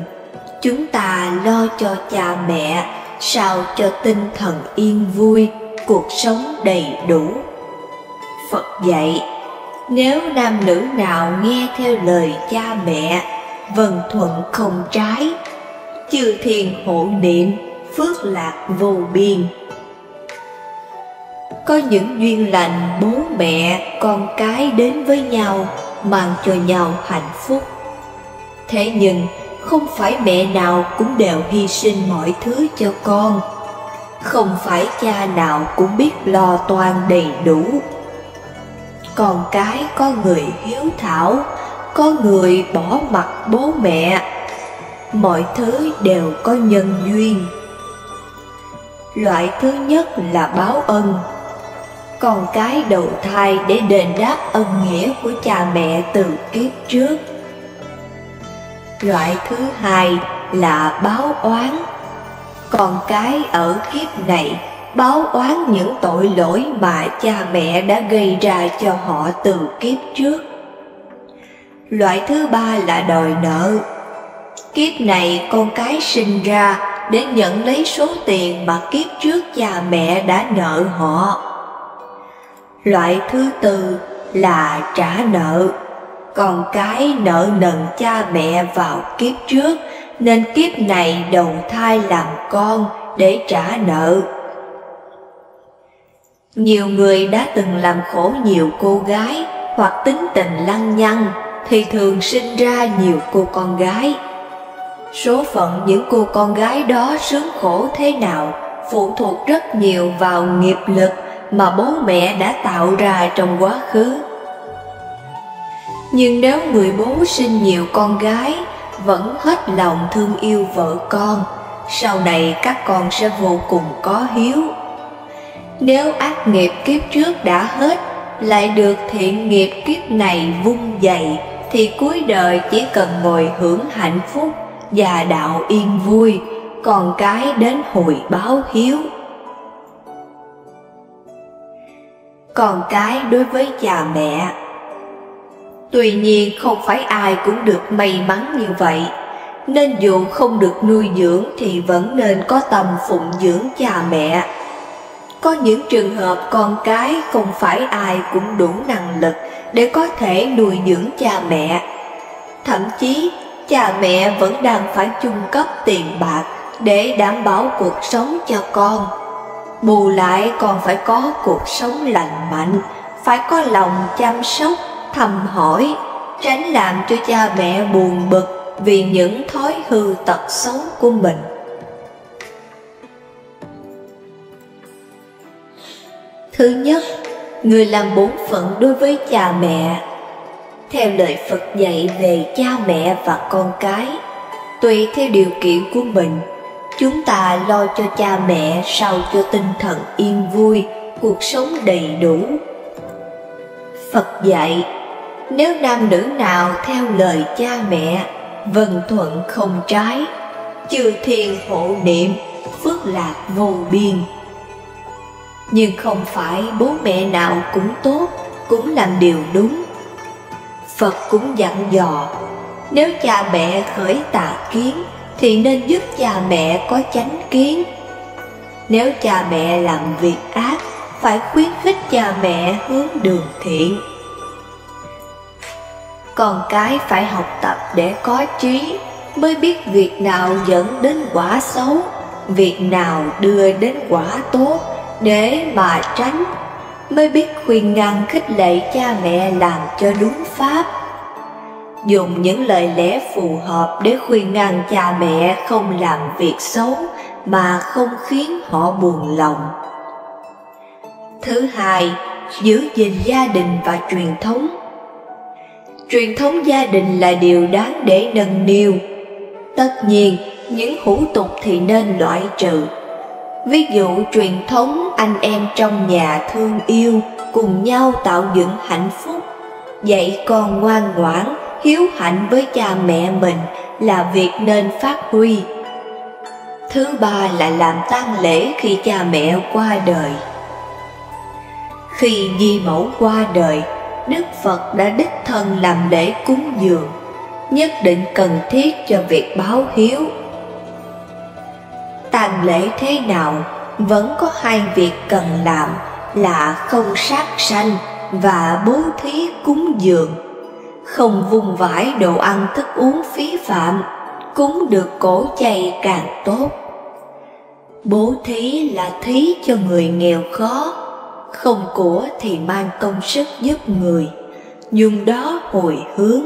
chúng ta lo cho cha mẹ sao cho tinh thần yên vui, cuộc sống đầy đủ. Phật dạy, nếu nam nữ nào nghe theo lời cha mẹ, vâng thuận không trái, chư thiên hộ niệm, phước lạc vô biên. Có những duyên lành bố mẹ, con cái đến với nhau, mang cho nhau hạnh phúc. Thế nhưng không phải mẹ nào cũng đều hy sinh mọi thứ cho con. Không phải cha nào cũng biết lo toan đầy đủ. Con cái có người hiếu thảo, có người bỏ mặc bố mẹ. Mọi thứ đều có nhân duyên. Loại thứ nhất là báo ân. Con cái đầu thai để đền đáp ân nghĩa của cha mẹ từ kiếp trước. Loại thứ hai là báo oán. Con cái ở kiếp này báo oán những tội lỗi mà cha mẹ đã gây ra cho họ từ kiếp trước. Loại thứ ba là đòi nợ. Kiếp này con cái sinh ra để nhận lấy số tiền mà kiếp trước cha mẹ đã nợ họ. Loại thứ tư là trả nợ. Con cái nợ nần cha mẹ vào kiếp trước nên kiếp này đầu thai làm con để trả nợ. Nhiều người đã từng làm khổ nhiều cô gái hoặc tính tình lăng nhăng thì thường sinh ra nhiều cô con gái. Số phận những cô con gái đó sướng khổ thế nào phụ thuộc rất nhiều vào nghiệp lực mà bố mẹ đã tạo ra trong quá khứ. Nhưng nếu người bố sinh nhiều con gái vẫn hết lòng thương yêu vợ con, sau này các con sẽ vô cùng có hiếu. Nếu ác nghiệp kiếp trước đã hết, lại được thiện nghiệp kiếp này vun dày, thì cuối đời chỉ cần ngồi hưởng hạnh phúc và đạo yên vui, con cái đến hồi báo hiếu. Con cái đối với cha mẹ. Tuy nhiên không phải ai cũng được may mắn như vậy, nên dù không được nuôi dưỡng thì vẫn nên có tâm phụng dưỡng cha mẹ. Có những trường hợp con cái không phải ai cũng đủ năng lực để có thể nuôi dưỡng cha mẹ. Thậm chí cha mẹ vẫn đang phải chung cấp tiền bạc để đảm bảo cuộc sống cho con. Bù lại còn phải có cuộc sống lành mạnh, phải có lòng chăm sóc, thăm hỏi, tránh làm cho cha mẹ buồn bực vì những thói hư tật xấu của mình. Thứ nhất, người làm bổn phận đối với cha mẹ. Theo lời Phật dạy về cha mẹ và con cái, tùy theo điều kiện của mình, chúng ta lo cho cha mẹ sao cho tinh thần yên vui, cuộc sống đầy đủ. Phật dạy, nếu nam nữ nào theo lời cha mẹ, vâng thuận không trái, chư thiên hộ niệm, phước lạc vô biên. Nhưng không phải bố mẹ nào cũng tốt, cũng làm điều đúng. Phật cũng dặn dò, nếu cha mẹ khởi tà kiến thì nên giúp cha mẹ có chánh kiến. Nếu cha mẹ làm việc ác, phải khuyến khích cha mẹ hướng đường thiện. Con cái phải học tập để có trí, mới biết việc nào dẫn đến quả xấu, việc nào đưa đến quả tốt, để mà tránh, mới biết khuyên ngăn khích lệ cha mẹ làm cho đúng pháp. Dùng những lời lẽ phù hợp để khuyên ngăn cha mẹ không làm việc xấu mà không khiến họ buồn lòng. Thứ hai, giữ gìn gia đình và truyền thống. Truyền thống gia đình là điều đáng để nâng niu. Tất nhiên, những hủ tục thì nên loại trừ. Ví dụ truyền thống anh em trong nhà thương yêu, cùng nhau tạo dựng hạnh phúc, dạy con ngoan ngoãn, hiếu hạnh với cha mẹ mình là việc nên phát huy. Thứ ba là làm tang lễ khi cha mẹ qua đời. Khi di mẫu qua đời, Đức Phật đã đích thân làm lễ cúng dường, nhất định cần thiết cho việc báo hiếu. Tang lễ thế nào, vẫn có hai việc cần làm là không sát sanh và bố thí cúng dường. Không vung vãi đồ ăn thức uống phí phạm, cúng được cổ chay càng tốt. Bố thí là thí cho người nghèo khó, không của thì mang công sức giúp người, dùng đó hồi hướng.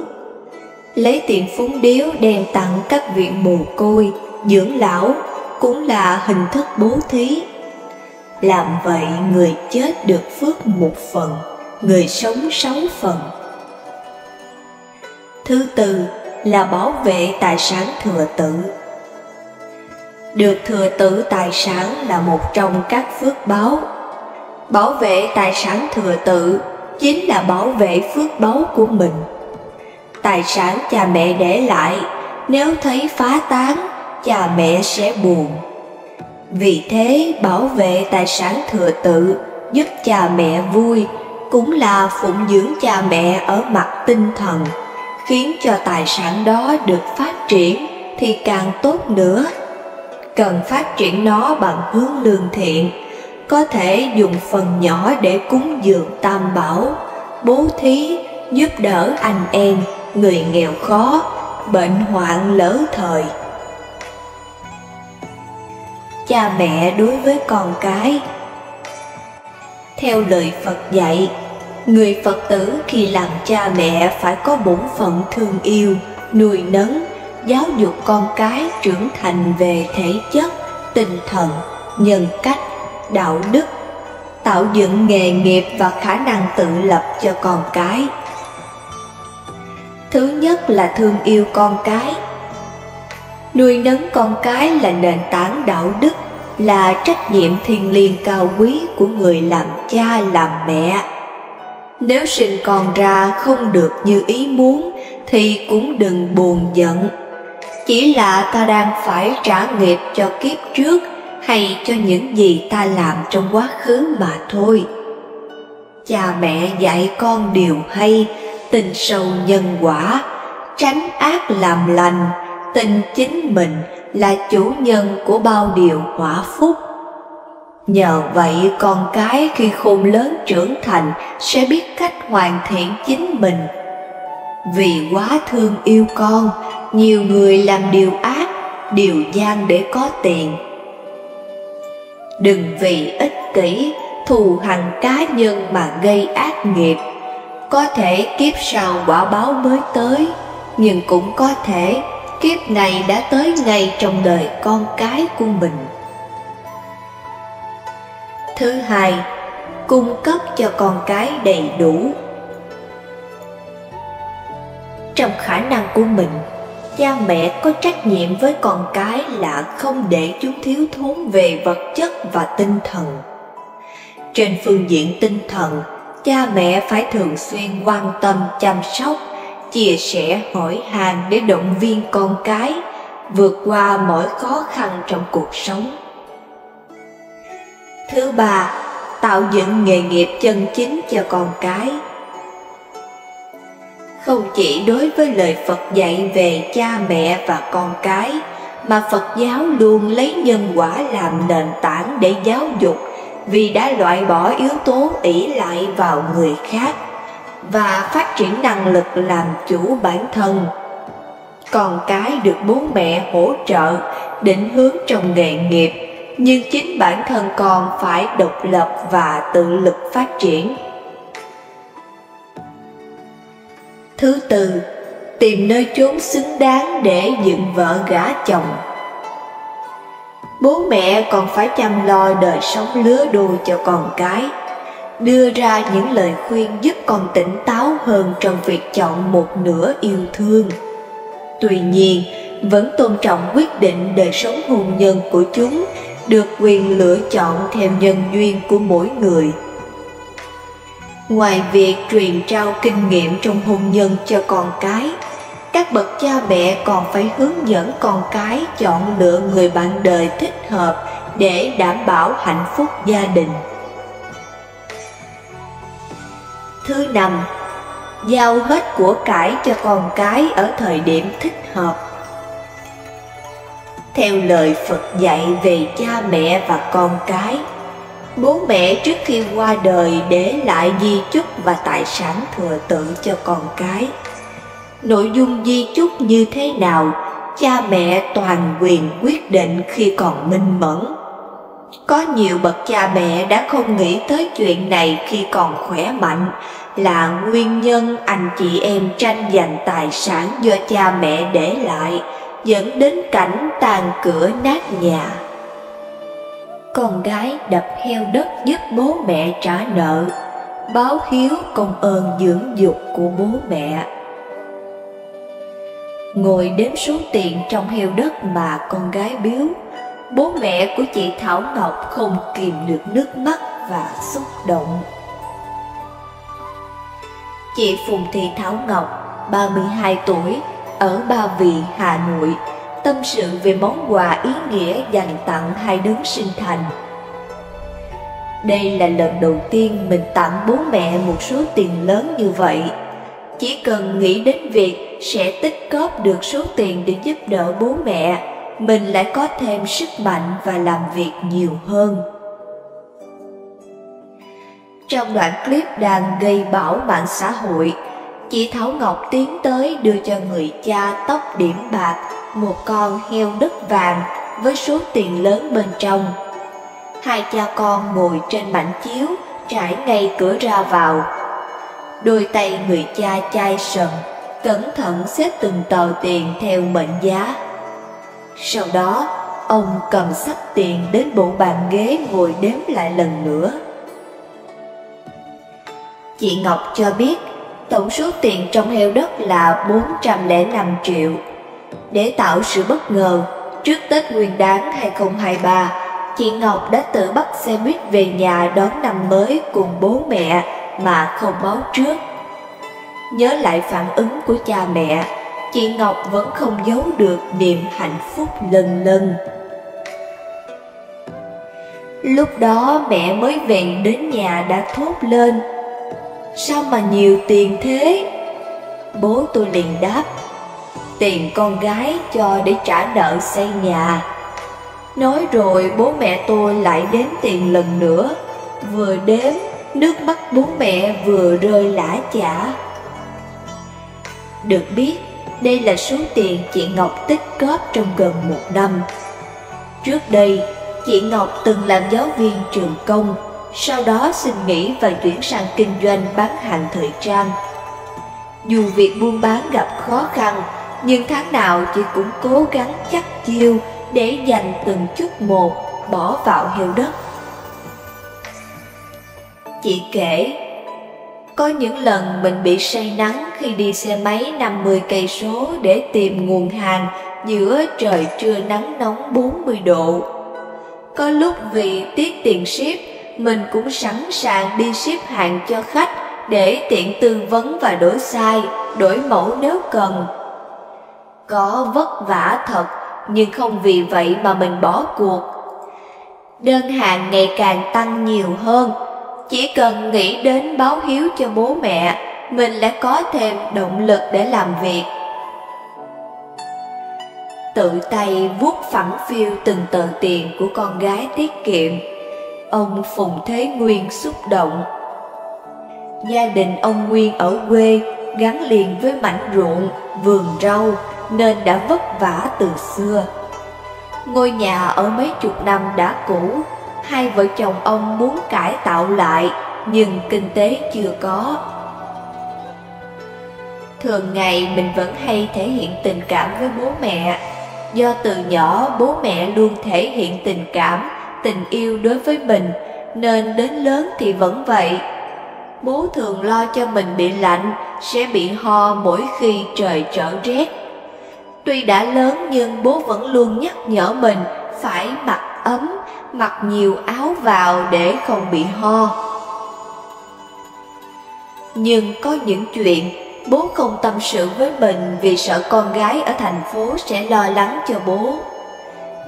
Lấy tiền phúng điếu đem tặng các viện mồ côi, dưỡng lão cũng là hình thức bố thí. Làm vậy người chết được phước 1 phần, người sống 6 phần. Thứ tư là bảo vệ tài sản thừa tự. Được thừa tự tài sản là một trong các phước báu. Bảo vệ tài sản thừa tự chính là bảo vệ phước báu của mình. Tài sản cha mẹ để lại, nếu thấy phá tán, cha mẹ sẽ buồn. Vì thế bảo vệ tài sản thừa tự giúp cha mẹ vui, cũng là phụng dưỡng cha mẹ ở mặt tinh thần, khiến cho tài sản đó được phát triển thì càng tốt nữa. Cần phát triển nó bằng hướng lương thiện, có thể dùng phần nhỏ để cúng dường tam bảo, bố thí, giúp đỡ anh em, người nghèo khó, bệnh hoạn lỡ thời. Cha mẹ đối với con cái. Theo lời Phật dạy, người Phật tử khi làm cha mẹ phải có bổn phận thương yêu, nuôi nấng, giáo dục con cái trưởng thành về thể chất, tinh thần, nhân cách, đạo đức, tạo dựng nghề nghiệp và khả năng tự lập cho con cái. Thứ nhất là thương yêu con cái. Nuôi nấng con cái là nền tảng đạo đức, là trách nhiệm thiêng liêng cao quý của người làm cha làm mẹ. Nếu sinh con ra không được như ý muốn thì cũng đừng buồn giận. Chỉ là ta đang phải trả nghiệp cho kiếp trước hay cho những gì ta làm trong quá khứ mà thôi. Cha mẹ dạy con điều hay, tin sâu nhân quả, tránh ác làm lành, tin chính mình là chủ nhân của bao điều họa phúc. Nhờ vậy con cái khi khôn lớn trưởng thành sẽ biết cách hoàn thiện chính mình. Vì quá thương yêu con, nhiều người làm điều ác, điều gian để có tiền. Đừng vì ích kỷ, thù hằn cá nhân mà gây ác nghiệp. Có thể kiếp sau quả báo mới tới, nhưng cũng có thể kiếp này đã tới ngay trong đời con cái của mình. Thứ hai, cung cấp cho con cái đầy đủ. Trong khả năng của mình, cha mẹ có trách nhiệm với con cái là không để chúng thiếu thốn về vật chất và tinh thần. Trên phương diện tinh thần, cha mẹ phải thường xuyên quan tâm chăm sóc, chia sẻ hỏi han để động viên con cái vượt qua mọi khó khăn trong cuộc sống. Thứ ba, tạo dựng nghề nghiệp chân chính cho con cái. Không chỉ đối với lời Phật dạy về cha mẹ và con cái, mà Phật giáo luôn lấy nhân quả làm nền tảng để giáo dục, vì đã loại bỏ yếu tố ỷ lại vào người khác và phát triển năng lực làm chủ bản thân. Con cái được bố mẹ hỗ trợ, định hướng trong nghề nghiệp, nhưng chính bản thân con phải độc lập và tự lực phát triển. Thứ tư, tìm nơi chốn xứng đáng để dựng vợ gả chồng. Bố mẹ còn phải chăm lo đời sống lứa đôi cho con cái, đưa ra những lời khuyên giúp con tỉnh táo hơn trong việc chọn một nửa yêu thương. Tuy nhiên, vẫn tôn trọng quyết định đời sống hôn nhân của chúng, được quyền lựa chọn theo nhân duyên của mỗi người. Ngoài việc truyền trao kinh nghiệm trong hôn nhân cho con cái, các bậc cha mẹ còn phải hướng dẫn con cái chọn lựa người bạn đời thích hợp để đảm bảo hạnh phúc gia đình. Thứ năm, giao hết của cải cho con cái ở thời điểm thích hợp. Theo lời Phật dạy về cha mẹ và con cái, bố mẹ trước khi qua đời để lại di chúc và tài sản thừa tự cho con cái. Nội dung di chúc như thế nào, cha mẹ toàn quyền quyết định khi còn minh mẫn. Có nhiều bậc cha mẹ đã không nghĩ tới chuyện này khi còn khỏe mạnh, là nguyên nhân anh chị em tranh giành tài sản do cha mẹ để lại, dẫn đến cảnh tàn cửa nát nhà. Con gái đập heo đất giúp bố mẹ trả nợ, báo hiếu công ơn dưỡng dục của bố mẹ. Ngồi đếm số tiền trong heo đất mà con gái biếu, bố mẹ của chị Thảo Ngọc không kìm được nước mắt và xúc động. Chị Phùng Thị Thảo Ngọc, 32 tuổi, ở Ba Vì, Hà Nội, tâm sự về món quà ý nghĩa dành tặng hai đấng sinh thành. Đây là lần đầu tiên mình tặng bố mẹ một số tiền lớn như vậy. Chỉ cần nghĩ đến việc sẽ tích góp được số tiền để giúp đỡ bố mẹ, mình lại có thêm sức mạnh và làm việc nhiều hơn. Trong đoạn clip đang gây bão mạng xã hội, chị Thảo Ngọc tiến tới đưa cho người cha tóc điểm bạc một con heo đất vàng với số tiền lớn bên trong. Hai cha con ngồi trên mảnh chiếu trải ngay cửa ra vào. Đôi tay người cha chai sần, cẩn thận xếp từng tờ tiền theo mệnh giá. Sau đó, ông cầm xấp tiền đến bộ bàn ghế ngồi đếm lại lần nữa. Chị Ngọc cho biết tổng số tiền trong heo đất là 405 triệu. Để tạo sự bất ngờ, trước Tết Nguyên đán 2023, chị Ngọc đã tự bắt xe buýt về nhà đón năm mới cùng bố mẹ mà không báo trước. Nhớ lại phản ứng của cha mẹ, chị Ngọc vẫn không giấu được niềm hạnh phúc lân lân. Lúc đó mẹ mới về đến nhà đã thốt lên: "Sao mà nhiều tiền thế?" Bố tôi liền đáp: "Tiền con gái cho để trả nợ xây nhà." Nói rồi bố mẹ tôi lại đếm tiền lần nữa. Vừa đếm, nước mắt bố mẹ vừa rơi lã chã. Được biết, đây là số tiền chị Ngọc tích góp trong gần 1 năm. Trước đây, chị Ngọc từng làm giáo viên trường công, sau đó xin nghỉ và chuyển sang kinh doanh bán hàng thời trang. Dù việc buôn bán gặp khó khăn, nhưng tháng nào chị cũng cố gắng chắc chiêu để dành từng chút một bỏ vào heo đất. Chị kể, có những lần mình bị say nắng khi đi xe máy 50 cây số để tìm nguồn hàng giữa trời trưa nắng nóng 40 độ. Có lúc vì tiếc tiền ship, mình cũng sẵn sàng đi ship hàng cho khách để tiện tư vấn và đổi size, đổi mẫu nếu cần. Có vất vả thật, nhưng không vì vậy mà mình bỏ cuộc. Đơn hàng ngày càng tăng nhiều hơn, chỉ cần nghĩ đến báo hiếu cho bố mẹ, mình lại có thêm động lực để làm việc. Tự tay vuốt phẳng phiu từng tờ tiền của con gái tiết kiệm, ông Phùng Thế Nguyên xúc động. Gia đình ông Nguyên ở quê gắn liền với mảnh ruộng, vườn rau nên đã vất vả từ xưa. Ngôi nhà ở mấy chục năm đã cũ, hai vợ chồng ông muốn cải tạo lại nhưng kinh tế chưa có. Thường ngày mình vẫn hay thể hiện tình cảm với bố mẹ. Do từ nhỏ bố mẹ luôn thể hiện tình cảm, tình yêu đối với mình, nên đến lớn thì vẫn vậy. Bố thường lo cho mình bị lạnh, sẽ bị ho mỗi khi trời trở rét. Tuy đã lớn nhưng bố vẫn luôn nhắc nhở mình phải mặc ấm, mặc nhiều áo vào để không bị ho. Nhưng có những chuyện bố không tâm sự với mình vì sợ con gái ở thành phố sẽ lo lắng cho bố.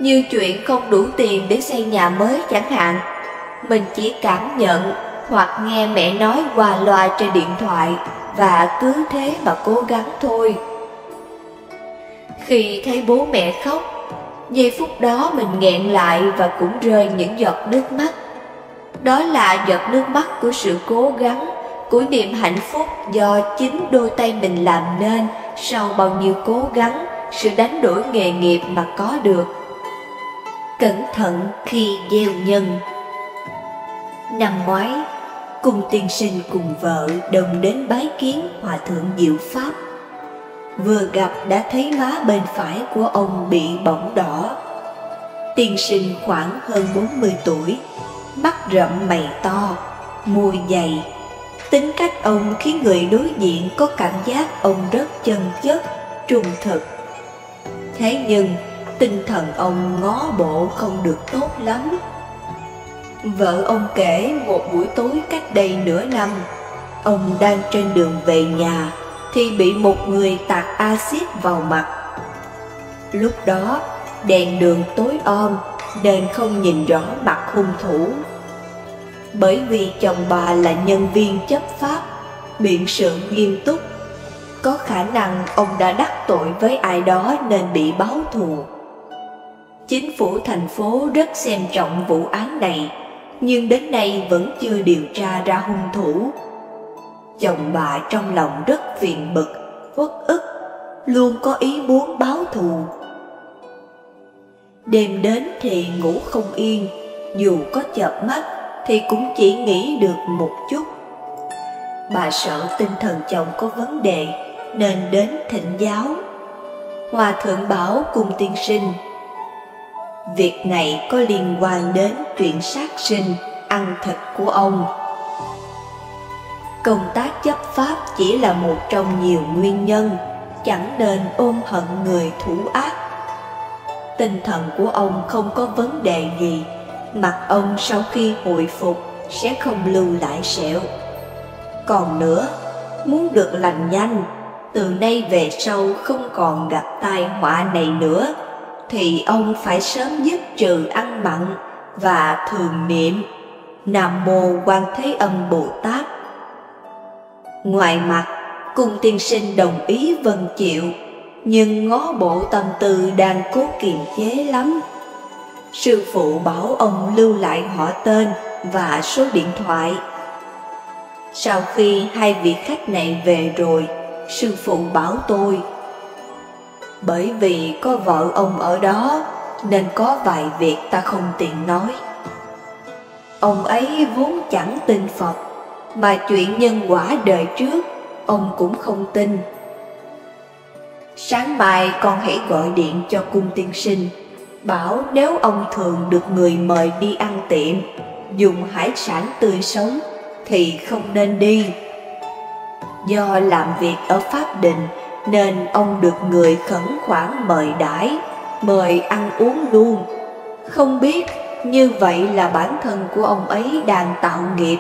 Như chuyện không đủ tiền để xây nhà mới chẳng hạn, mình chỉ cảm nhận hoặc nghe mẹ nói qua loa trên điện thoại và cứ thế mà cố gắng thôi. Khi thấy bố mẹ khóc, giây phút đó mình nghẹn lại và cũng rơi những giọt nước mắt. Đó là giọt nước mắt của sự cố gắng, của niềm hạnh phúc do chính đôi tay mình làm nên sau bao nhiêu cố gắng, sự đánh đổi nghề nghiệp mà có được. Cẩn thận khi gieo nhân. Năm ngoái, Cung tiên sinh cùng vợ đồng đến bái kiến Hòa thượng Diệu Pháp. Vừa gặp đã thấy má bên phải của ông bị bỏng đỏ. Tiên sinh khoảng hơn 40 tuổi, mắt rậm mày to, môi dày. Tính cách ông khiến người đối diện có cảm giác ông rất chân chất, trung thực. Thế nhưng tinh thần ông ngó bộ không được tốt lắm. Vợ ông kể một buổi tối cách đây nửa năm, ông đang trên đường về nhà thì bị một người tạt axit vào mặt. Lúc đó đèn đường tối om nên không nhìn rõ mặt hung thủ. Bởi vì chồng bà là nhân viên chấp pháp, biện sự nghiêm túc, có khả năng ông đã đắc tội với ai đó nên bị báo thù. Chính phủ thành phố rất xem trọng vụ án này, nhưng đến nay vẫn chưa điều tra ra hung thủ. Chồng bà trong lòng rất phiền bực, uất ức, luôn có ý muốn báo thù. Đêm đến thì ngủ không yên, dù có chợp mắt thì cũng chỉ nghĩ được một chút. Bà sợ tinh thần chồng có vấn đề nên đến thỉnh giáo. Hòa thượng bảo Cung tiên sinh, việc này có liên quan đến chuyện sát sinh, ăn thịt của ông. Công tác chấp pháp chỉ là một trong nhiều nguyên nhân, chẳng nên ôm hận người thủ ác. Tinh thần của ông không có vấn đề gì, mặt ông sau khi hồi phục sẽ không lưu lại sẹo. Còn nữa, muốn được lành nhanh, từ nay về sau không còn gặp tai họa này nữa, thì ông phải sớm dứt trừ ăn mặn và thường niệm Nam Mô Quan Thế Âm Bồ Tát. Ngoài mặt, Cung tiên sinh đồng ý vâng chịu, nhưng ngó bộ tâm tư đang cố kiềm chế lắm. Sư phụ bảo ông lưu lại họ tên và số điện thoại. Sau khi hai vị khách này về rồi, sư phụ bảo tôi, bởi vì có vợ ông ở đó nên có vài việc ta không tiện nói. Ông ấy vốn chẳng tin Phật, mà chuyện nhân quả đời trước ông cũng không tin. Sáng mai con hãy gọi điện cho Cung tiên sinh, bảo nếu ông thường được người mời đi ăn tiệm dùng hải sản tươi sống thì không nên đi. Do làm việc ở Pháp Đình nên ông được người khẩn khoản mời đãi, mời ăn uống luôn. Không biết như vậy là bản thân của ông ấy đang tạo nghiệp.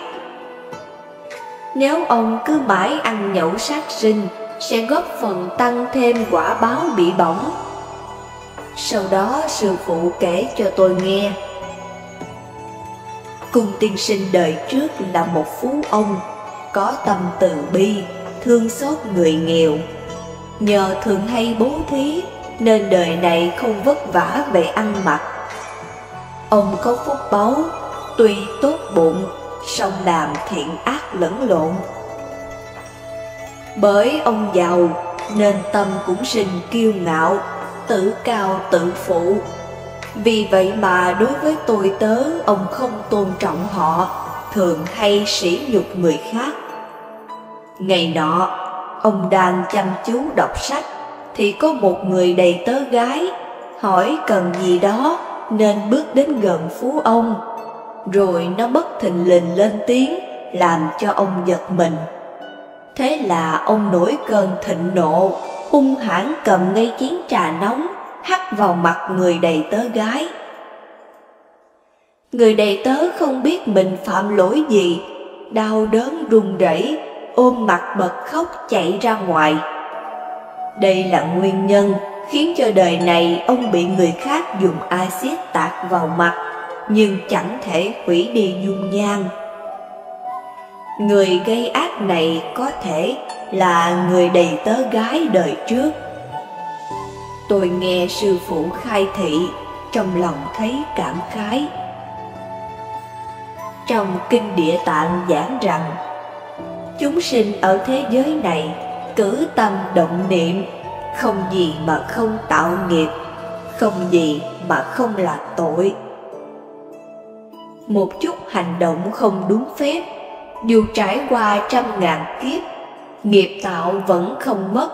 Nếu ông cứ mãi ăn nhậu sát sinh, sẽ góp phần tăng thêm quả báo bị bỏng. Sau đó sư phụ kể cho tôi nghe. Cung tiên sinh đời trước là một phú ông, có tâm từ bi, thương xót người nghèo. Nhờ thường hay bố thí nên đời này không vất vả về ăn mặc. Ông có phúc báu, tuy tốt bụng, song làm thiện ác lẫn lộn. Bởi ông giàu nên tâm cũng sinh kiêu ngạo, tự cao tự phụ. Vì vậy mà đối với tôi tớ ông không tôn trọng họ, thường hay sỉ nhục người khác. Ngày nọ, ông đang chăm chú đọc sách thì có một người đầy tớ gái hỏi cần gì đó nên bước đến gần phú ông. Rồi nó bất thình lình lên tiếng làm cho ông giật mình. Thế là ông nổi cơn thịnh nộ, hung hãn cầm ngay chén trà nóng hắt vào mặt người đầy tớ gái. Người đầy tớ không biết mình phạm lỗi gì, đau đớn run rẩy, ôm mặt bật khóc chạy ra ngoài. Đây là nguyên nhân khiến cho đời này ông bị người khác dùng axit tạt vào mặt, nhưng chẳng thể hủy đi dung nhan. Người gây ác này có thể là người đầy tớ gái đời trước. Tôi nghe sư phụ khai thị, trong lòng thấy cảm khái. Trong Kinh Địa Tạng giảng rằng, chúng sinh ở thế giới này cử tâm động niệm, không gì mà không tạo nghiệp, không gì mà không là tội. Một chút hành động không đúng phép, dù trải qua trăm ngàn kiếp, nghiệp tạo vẫn không mất,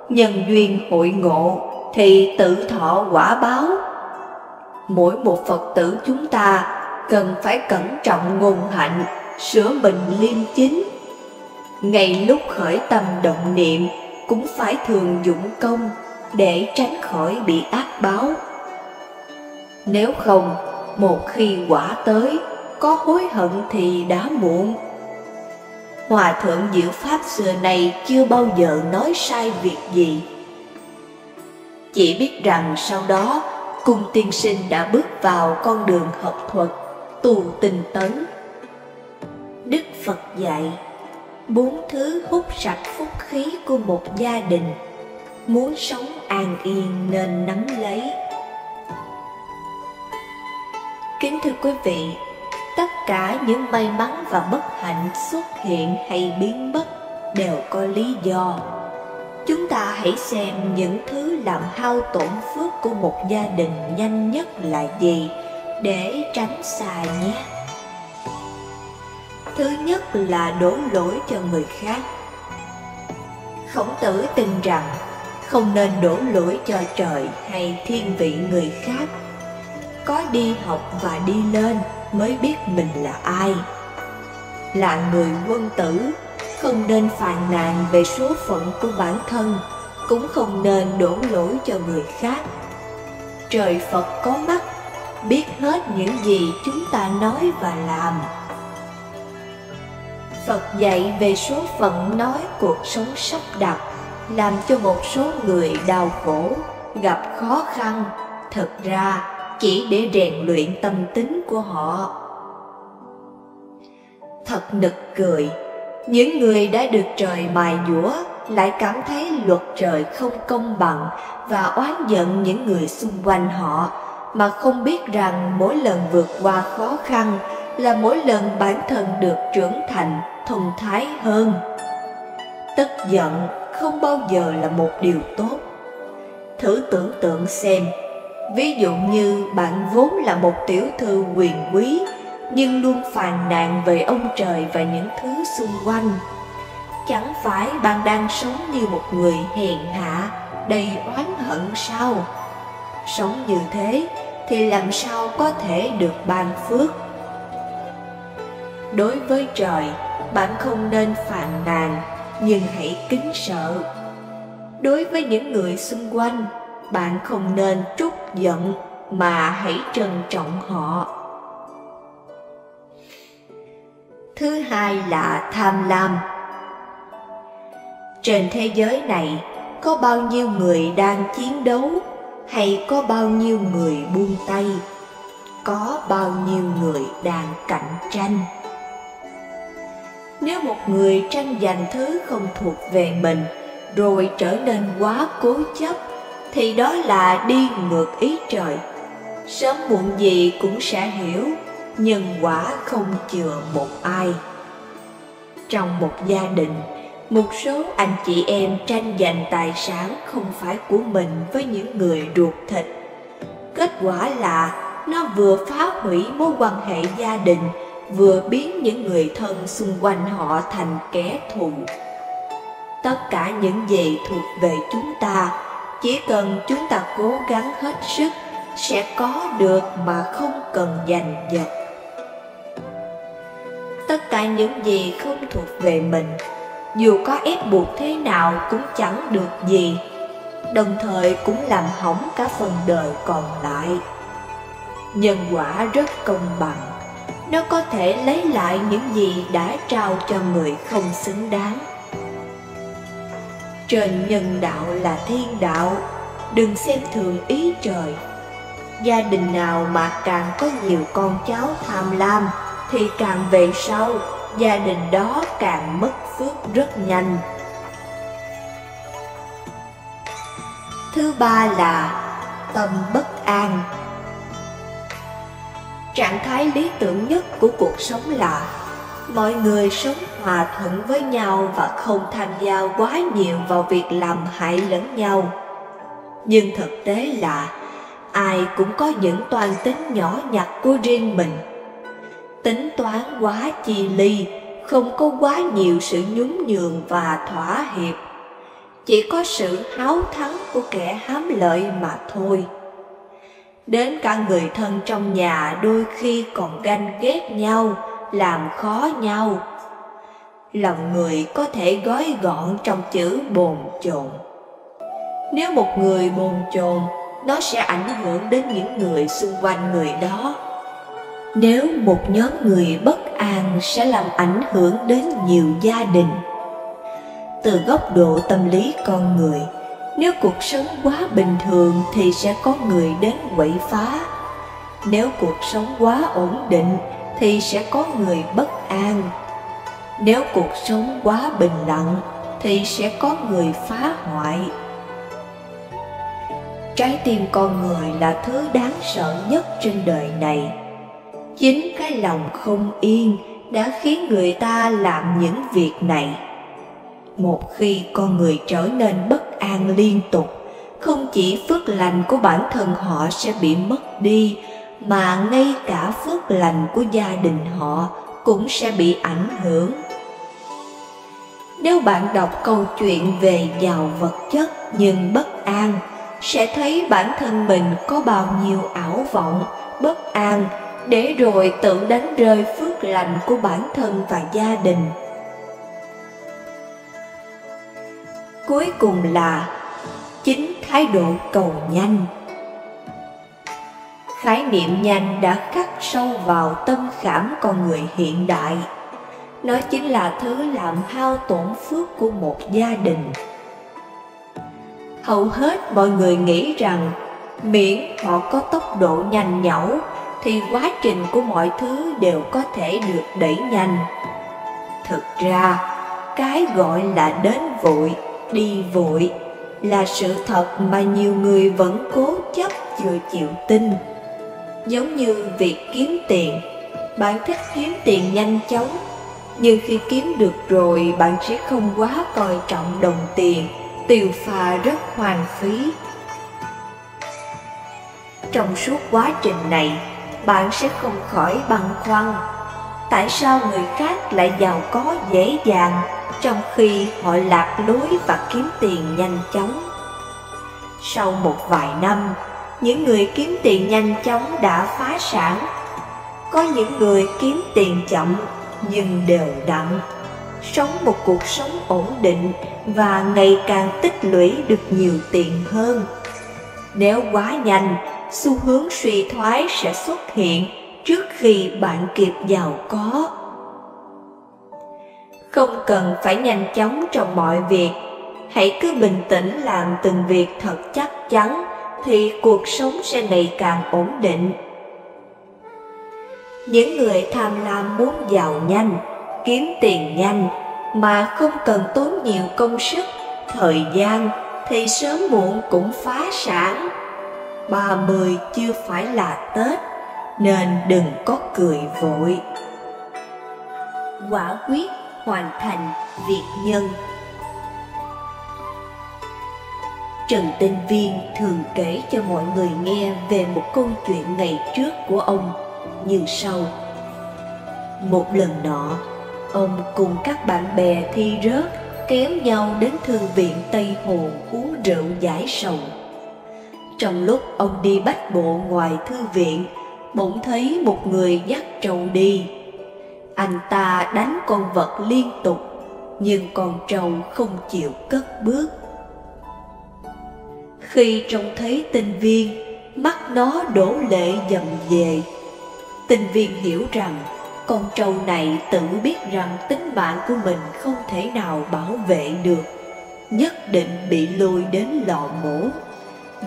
nhân duyên hội ngộ thì tự thọ quả báo. Mỗi một Phật tử chúng ta cần phải cẩn trọng ngôn hạnh, sửa mình liêm chính. Ngay lúc khởi tâm động niệm cũng phải thường dụng công để tránh khỏi bị ác báo. Nếu không, một khi quả tới, có hối hận thì đã muộn. Hòa thượng Diệu Pháp xưa này chưa bao giờ nói sai việc gì. Chỉ biết rằng sau đó, Cung tiên sinh đã bước vào con đường học thuật, tu tinh tấn. Đức Phật dạy, 4 thứ hút sạch phúc khí của một gia đình. Muốn sống an yên nên nắm lấy. Kính thưa quý vị, tất cả những may mắn và bất hạnh xuất hiện hay biến mất đều có lý do. Chúng ta hãy xem những thứ làm hao tổn phước của một gia đình nhanh nhất là gì để tránh xa nhé. Thứ nhất là đổ lỗi cho người khác. Khổng Tử tin rằng không nên đổ lỗi cho trời hay thiên vị người khác. Có đi học và đi lên mới biết mình là ai. Là người quân tử, không nên phàn nàn về số phận của bản thân, cũng không nên đổ lỗi cho người khác. Trời Phật có mắt, biết hết những gì chúng ta nói và làm. Phật dạy về số phận nói cuộc sống sắp đặt, làm cho một số người đau khổ, gặp khó khăn, thực ra chỉ để rèn luyện tâm tính của họ. Thật nực cười, những người đã được trời mài dũa lại cảm thấy luật trời không công bằng và oán giận những người xung quanh họ, mà không biết rằng mỗi lần vượt qua khó khăn là mỗi lần bản thân được trưởng thành, thông thái hơn. Tức giận không bao giờ là một điều tốt. Thử tưởng tượng xem, ví dụ như bạn vốn là một tiểu thư quyền quý, nhưng luôn phàn nàn về ông trời và những thứ xung quanh. Chẳng phải bạn đang sống như một người hèn hạ, đầy oán hận sao? Sống như thế thì làm sao có thể được ban phước? Đối với trời, bạn không nên phàn nàn, nhưng hãy kính sợ. Đối với những người xung quanh, bạn không nên trút giận, mà hãy trân trọng họ. Thứ hai là tham lam. Trên thế giới này, có bao nhiêu người đang chiến đấu, hay có bao nhiêu người buông tay? Có bao nhiêu người đang cạnh tranh? Nếu một người tranh giành thứ không thuộc về mình, rồi trở nên quá cố chấp, thì đó là đi ngược ý trời. Sớm muộn gì cũng sẽ hiểu, nhân quả không chừa một ai. Trong một gia đình, một số anh chị em tranh giành tài sản không phải của mình với những người ruột thịt. Kết quả là nó vừa phá hủy mối quan hệ gia đình, vừa biến những người thân xung quanh họ thành kẻ thù. Tất cả những gì thuộc về chúng ta, chỉ cần chúng ta cố gắng hết sức, sẽ có được mà không cần giành giật. Tất cả những gì không thuộc về mình, dù có ép buộc thế nào cũng chẳng được gì, đồng thời cũng làm hỏng cả phần đời còn lại. Nhân quả rất công bằng, nó có thể lấy lại những gì đã trao cho người không xứng đáng. Trên nhân đạo là thiên đạo, đừng xem thường ý trời. Gia đình nào mà càng có nhiều con cháu tham lam, thì càng về sau, gia đình đó càng mất phước rất nhanh. Thứ ba là tâm bất an. Trạng thái lý tưởng nhất của cuộc sống là mọi người sống hòa thuận với nhau và không tham gia quá nhiều vào việc làm hại lẫn nhau. Nhưng thực tế là ai cũng có những toan tính nhỏ nhặt của riêng mình. Tính toán quá chi ly, không có quá nhiều sự nhún nhường và thỏa hiệp, chỉ có sự háo thắng của kẻ hám lợi mà thôi. Đến cả người thân trong nhà đôi khi còn ganh ghét nhau, làm khó nhau. Lòng người có thể gói gọn trong chữ bồn chồn. Nếu một người bồn chồn, nó sẽ ảnh hưởng đến những người xung quanh người đó. Nếu một nhóm người bất an sẽ làm ảnh hưởng đến nhiều gia đình. Từ góc độ tâm lý con người, nếu cuộc sống quá bình thường thì sẽ có người đến quậy phá. Nếu cuộc sống quá ổn định thì sẽ có người bất an. Nếu cuộc sống quá bình lặng thì sẽ có người phá hoại. Trái tim con người là thứ đáng sợ nhất trên đời này. Chính cái lòng không yên đã khiến người ta làm những việc này. Một khi con người trở nên bất an liên tục, không chỉ phước lành của bản thân họ sẽ bị mất đi, mà ngay cả phước lành của gia đình họ cũng sẽ bị ảnh hưởng. Nếu bạn đọc câu chuyện về giàu vật chất nhưng bất an, sẽ thấy bản thân mình có bao nhiêu ảo vọng, bất an, để rồi tự đánh rơi phước lành của bản thân và gia đình. Cuối cùng là chính thái độ cầu nhanh. Khái niệm nhanh đã khắc sâu vào tâm khảm con người hiện đại. Nó chính là thứ làm hao tổn phước của một gia đình. Hầu hết mọi người nghĩ rằng miễn họ có tốc độ nhanh nhảu thì quá trình của mọi thứ đều có thể được đẩy nhanh. Thực ra, cái gọi là đến vội, đi vội là sự thật mà nhiều người vẫn cố chấp chưa chịu tin. Giống như việc kiếm tiền, bạn thích kiếm tiền nhanh chóng, nhưng khi kiếm được rồi bạn sẽ không quá coi trọng đồng tiền, tiêu pha rất hoang phí. Trong suốt quá trình này, bạn sẽ không khỏi băn khoăn, tại sao người khác lại giàu có dễ dàng, trong khi họ lạc lối và kiếm tiền nhanh chóng. Sau một vài năm, những người kiếm tiền nhanh chóng đã phá sản. Có những người kiếm tiền chậm nhưng đều đặn, sống một cuộc sống ổn định và ngày càng tích lũy được nhiều tiền hơn. Nếu quá nhanh, xu hướng suy thoái sẽ xuất hiện trước khi bạn kịp giàu có. Không cần phải nhanh chóng trong mọi việc, hãy cứ bình tĩnh làm từng việc thật chắc chắn thì cuộc sống sẽ ngày càng ổn định. Những người tham lam muốn giàu nhanh, kiếm tiền nhanh mà không cần tốn nhiều công sức, thời gian thì sớm muộn cũng phá sản. 30 chưa phải là Tết, nên đừng có cười vội. Quả quyết hoàn thành việc nhân. Trần Tinh Viên thường kể cho mọi người nghe về một câu chuyện ngày trước của ông như sau. Một lần nọ, ông cùng các bạn bè thi rớt kéo nhau đến thư viện Tây Hồ uống rượu giải sầu. Trong lúc ông đi bách bộ ngoài thư viện, bỗng thấy một người dắt trâu đi. Anh ta đánh con vật liên tục, nhưng con trâu không chịu cất bước. Khi trông thấy Tinh Viên, mắt nó đổ lệ dầm dề. Tinh Viên hiểu rằng con trâu này tự biết rằng tính mạng của mình không thể nào bảo vệ được, nhất định bị lôi đến lò mổ.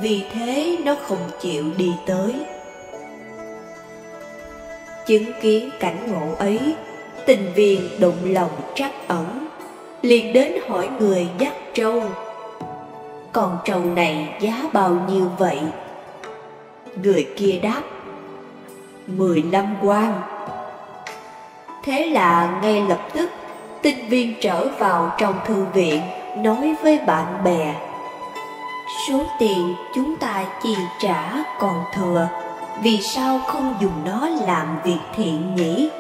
Vì thế nó không chịu đi tới. Chứng kiến cảnh ngộ ấy, Tinh Viên động lòng trắc ẩn, liền đến hỏi người dắt trâu: con trâu này giá bao nhiêu vậy? Người kia đáp: 15 quan. Thế là ngay lập tức Tinh Viên trở vào trong thư viện, nói với bạn bè: số tiền chúng ta chi trả còn thừa, vì sao không dùng nó làm việc thiện nhỉ?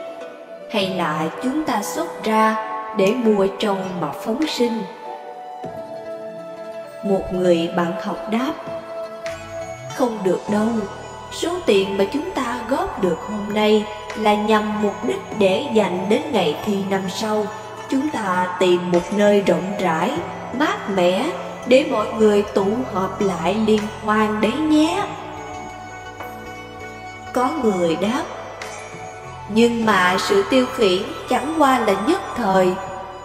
hay là chúng ta xuất ra để mua trâu mà phóng sinh? Một người bạn học đáp: không được đâu, số tiền mà chúng ta góp được hôm nay là nhằm mục đích để dành đến ngày thi năm sau. Chúng ta tìm một nơi rộng rãi, mát mẻ để mọi người tụ họp lại liên hoan đấy nhé. Có người đáp: nhưng mà sự tiêu khiển chẳng qua là nhất thời,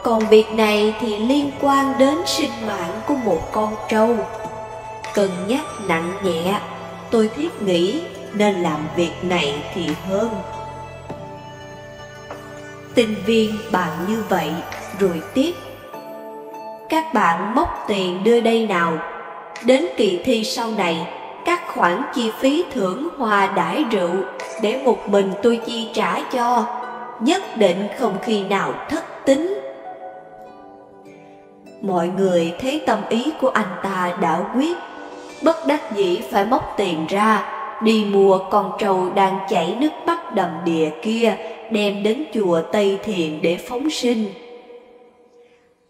còn việc này thì liên quan đến sinh mạng của một con trâu. Cân nhắc nặng nhẹ, tôi thiết nghĩ nên làm việc này thì hơn. Tinh viên bàn như vậy rồi tiếp: các bạn móc tiền đưa đây nào. Đến kỳ thi sau này, các khoản chi phí thưởng hoa đãi rượu để một mình tôi chi trả cho, nhất định không khi nào thất tín. Mọi người thấy tâm ý của anh ta đã quyết, bất đắc dĩ phải móc tiền ra, đi mua con trâu đang chảy nước mắt đầm đìa kia, đem đến chùa Tây Thiền để phóng sinh.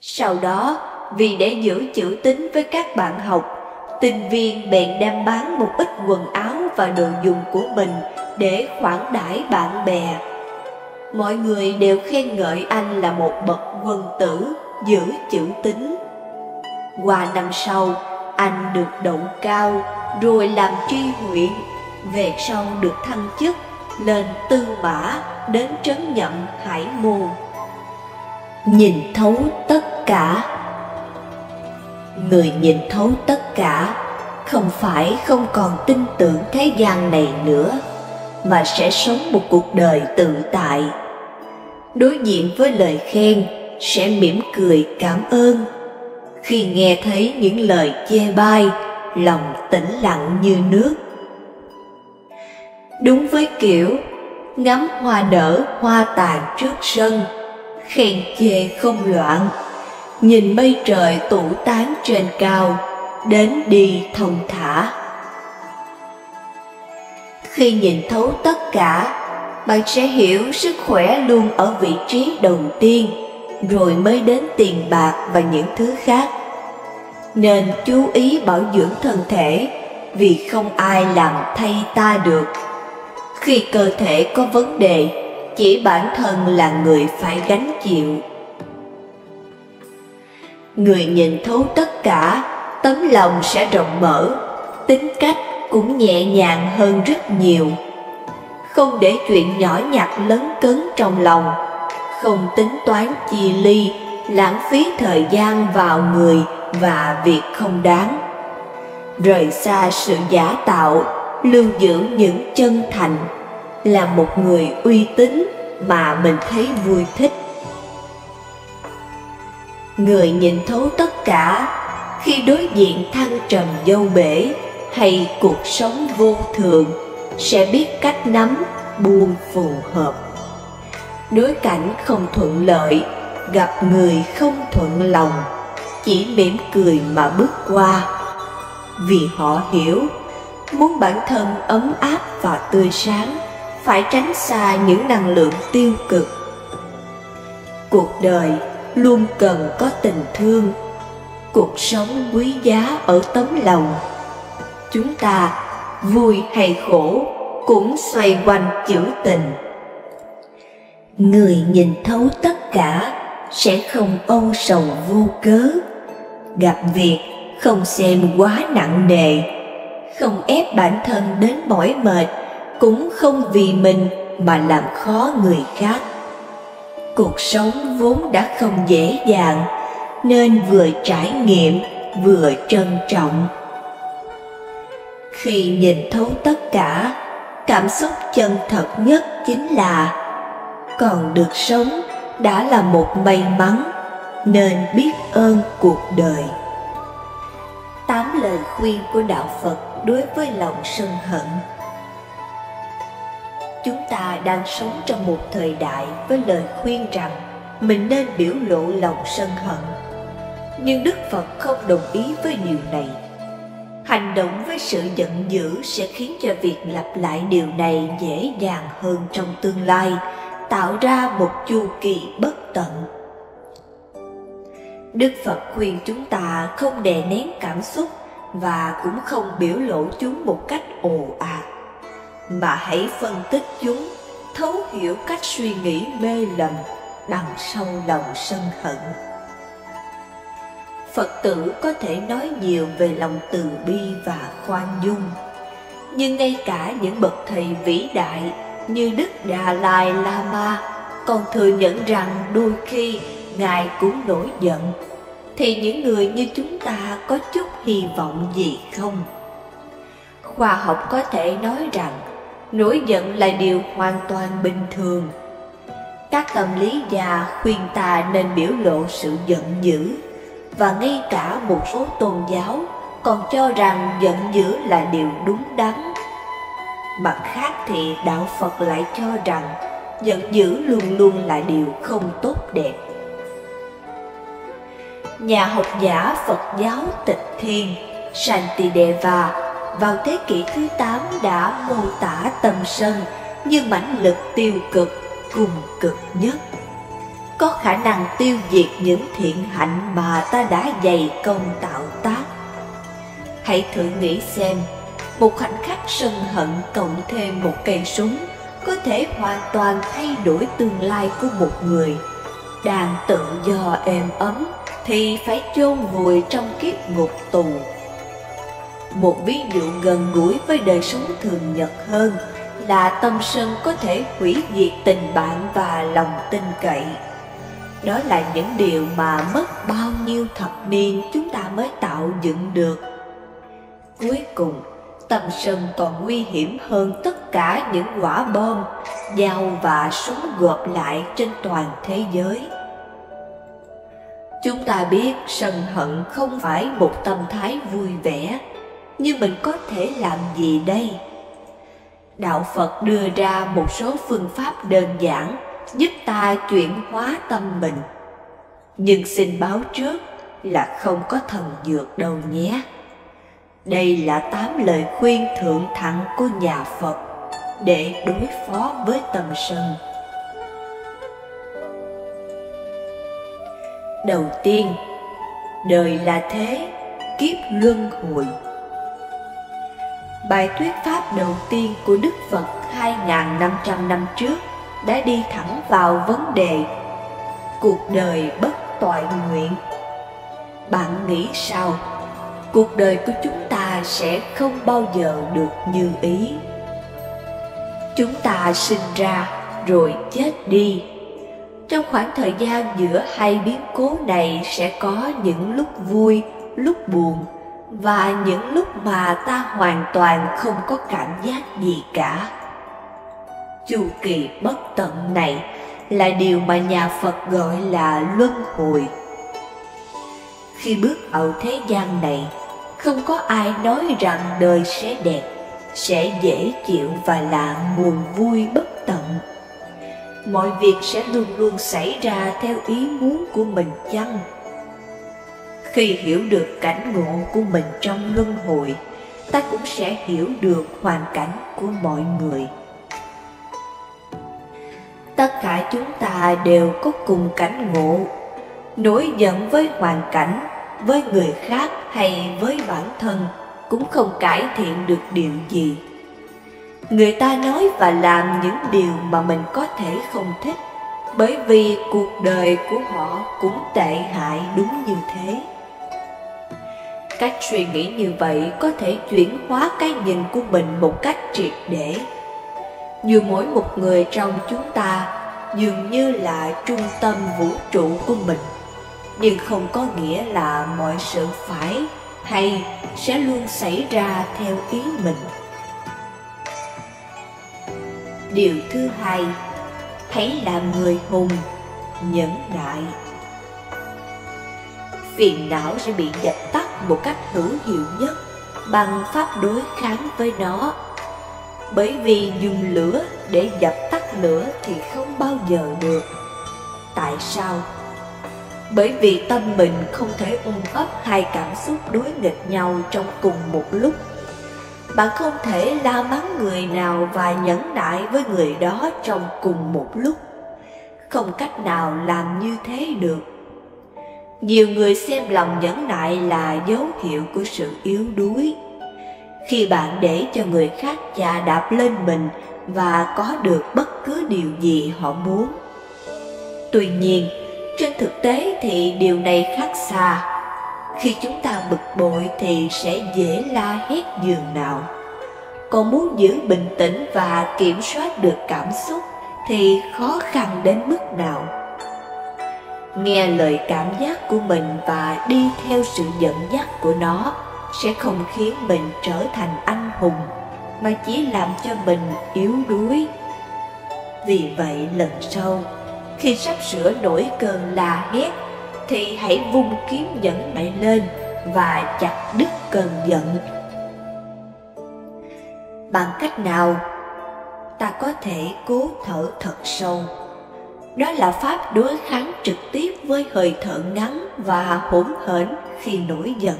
Sau đó, vì để giữ chữ tín với các bạn học, tinh viên bèn đem bán một ít quần áo và đồ dùng của mình để khoản đãi bạn bè. Mọi người đều khen ngợi anh là một bậc quân tử, giữ chữ tín. Qua năm sau, anh được động cao, rồi làm tri huyện, về sau được thăng chức lên tư mã, đến trấn Nhậm Hải Môn. Nhìn thấu tất cả. Người nhìn thấu tất cả không phải không còn tin tưởng thế gian này nữa, mà sẽ sống một cuộc đời tự tại. Đối diện với lời khen sẽ mỉm cười cảm ơn. Khi nghe thấy những lời chê bai, lòng tĩnh lặng như nước. Đúng với kiểu ngắm hoa nở hoa tàn trước sân, khen chê không loạn, nhìn mây trời tụ tán trên cao, đến đi thông thả. Khi nhìn thấu tất cả, bạn sẽ hiểu sức khỏe luôn ở vị trí đầu tiên, rồi mới đến tiền bạc và những thứ khác. Nên chú ý bảo dưỡng thân thể, vì không ai làm thay ta được. Khi cơ thể có vấn đề, chỉ bản thân là người phải gánh chịu. Người nhìn thấu tất cả, tấm lòng sẽ rộng mở, tính cách cũng nhẹ nhàng hơn rất nhiều. Không để chuyện nhỏ nhặt lấn cấn trong lòng, không tính toán chi ly, lãng phí thời gian vào người và việc không đáng. Rời xa sự giả tạo, lưu giữ những chân thành, là một người uy tín mà mình thấy vui thích. Người nhìn thấu tất cả, khi đối diện thăng trầm dâu bể hay cuộc sống vô thường, sẽ biết cách nắm buông phù hợp. Đối cảnh không thuận lợi, gặp người không thuận lòng, chỉ mỉm cười mà bước qua. Vì họ hiểu, muốn bản thân ấm áp và tươi sáng, phải tránh xa những năng lượng tiêu cực. Cuộc đời luôn cần có tình thương, cuộc sống quý giá ở tấm lòng. Chúng ta vui hay khổ cũng xoay quanh chữ tình. Người nhìn thấu tất cả sẽ không âu sầu vô cớ. Gặp việc không xem quá nặng nề, không ép bản thân đến mỏi mệt, cũng không vì mình mà làm khó người khác. Cuộc sống vốn đã không dễ dàng, nên vừa trải nghiệm vừa trân trọng. Khi nhìn thấu tất cả, cảm xúc chân thật nhất chính là còn được sống đã là một may mắn, nên biết ơn cuộc đời. 8 lời khuyên của Đạo Phật đối với lòng sân hận. Chúng ta đang sống trong một thời đại với lời khuyên rằng mình nên biểu lộ lòng sân hận. Nhưng Đức Phật không đồng ý với điều này. Hành động với sự giận dữ sẽ khiến cho việc lặp lại điều này dễ dàng hơn trong tương lai, tạo ra một chu kỳ bất tận. Đức Phật khuyên chúng ta không đè nén cảm xúc và cũng không biểu lộ chúng một cách ồ ạt, mà hãy phân tích chúng, thấu hiểu cách suy nghĩ mê lầm đằng sau lòng sân hận. Phật tử có thể nói nhiều về lòng từ bi và khoan dung, nhưng ngay cả những bậc thầy vĩ đại như Đức Đà Lai Lama còn thừa nhận rằng đôi khi Ngài cũng nổi giận, thì những người như chúng ta có chút hy vọng gì không? Khoa học có thể nói rằng nổi giận là điều hoàn toàn bình thường. Các tâm lý gia khuyên ta nên biểu lộ sự giận dữ, và ngay cả một số tôn giáo còn cho rằng giận dữ là điều đúng đắn. Mặt khác thì Đạo Phật lại cho rằng giận dữ luôn luôn là điều không tốt đẹp. Nhà học giả Phật giáo Tịch Thiên Shantideva vào thế kỷ thứ 8 đã mô tả tâm sân như mãnh lực tiêu cực cùng cực nhất, có khả năng tiêu diệt những thiện hạnh mà ta đã dày công tạo tác. Hãy thử nghĩ xem, một khoảnh khắc sân hận cộng thêm một cây súng có thể hoàn toàn thay đổi tương lai của một người đang tự do êm ấm thì phải chôn vùi trong kiếp ngục tù. Một ví dụ gần gũi với đời sống thường nhật hơn là tâm sân có thể hủy diệt tình bạn và lòng tin cậy. Đó là những điều mà mất bao nhiêu thập niên chúng ta mới tạo dựng được. Cuối cùng, tâm sân còn nguy hiểm hơn tất cả những quả bom, dao và súng gộp lại trên toàn thế giới. Chúng ta biết sân hận không phải một tâm thái vui vẻ, nhưng mình có thể làm gì đây? Đạo Phật đưa ra một số phương pháp đơn giản giúp ta chuyển hóa tâm mình. Nhưng xin báo trước là không có thần dược đâu nhé. Đây là 8 lời khuyên thượng thặng của nhà Phật để đối phó với tâm sân. Đầu tiên, đời là thế, kiếp luân hồi. Bài thuyết pháp đầu tiên của Đức Phật 2.500 năm trước đã đi thẳng vào vấn đề cuộc đời bất toại nguyện. Bạn nghĩ sao? Cuộc đời của chúng ta sẽ không bao giờ được như ý. Chúng ta sinh ra rồi chết đi. Trong khoảng thời gian giữa hai biến cố này sẽ có những lúc vui, lúc buồn, và những lúc mà ta hoàn toàn không có cảm giác gì cả. Chu kỳ bất tận này là điều mà nhà Phật gọi là luân hồi. Khi bước vào thế gian này, không có ai nói rằng đời sẽ đẹp, sẽ dễ chịu và là nguồn vui bất tận. Mọi việc sẽ luôn luôn xảy ra theo ý muốn của mình chăng? Khi hiểu được cảnh ngộ của mình trong luân hồi, ta cũng sẽ hiểu được hoàn cảnh của mọi người. Tất cả chúng ta đều có cùng cảnh ngộ. Nổi giận với hoàn cảnh, với người khác hay với bản thân cũng không cải thiện được điều gì. Người ta nói và làm những điều mà mình có thể không thích, bởi vì cuộc đời của họ cũng tệ hại đúng như thế. Cách suy nghĩ như vậy có thể chuyển hóa cái nhìn của mình một cách triệt để. Dù mỗi một người trong chúng ta dường như là trung tâm vũ trụ của mình, nhưng không có nghĩa là mọi sự phải hay sẽ luôn xảy ra theo ý mình. Điều thứ hai, hãy làm người hùng, nhẫn nại. Phiền não sẽ bị dập tắt một cách hữu hiệu nhất bằng pháp đối kháng với nó. Bởi vì dùng lửa để dập tắt lửa thì không bao giờ được. Tại sao? Bởi vì tâm mình không thể ôm ấp hai cảm xúc đối nghịch nhau trong cùng một lúc. Bạn không thể la mắng người nào và nhẫn nại với người đó trong cùng một lúc. không cách nào làm như thế được. Nhiều người xem lòng nhẫn nại là dấu hiệu của sự yếu đuối. Khi bạn để cho người khác chà đạp lên mình và có được bất cứ điều gì họ muốn. Tuy nhiên, trên thực tế thì điều này khác xa. Khi chúng ta bực bội thì sẽ dễ la hét giường nào. Còn muốn giữ bình tĩnh và kiểm soát được cảm xúc thì khó khăn đến mức nào. Nghe lời cảm giác của mình và đi theo sự dẫn dắt của nó sẽ không khiến mình trở thành anh hùng, mà chỉ làm cho mình yếu đuối. Vì vậy lần sau, khi sắp sửa nổi cơn la hét, thì hãy vung kiếm nhẫn nại lên và chặt đứt cơn giận. Bằng cách nào? Ta có thể cố thở thật sâu. Đó là pháp đối kháng trực tiếp với hơi thở ngắn và hỗn hển khi nổi giận.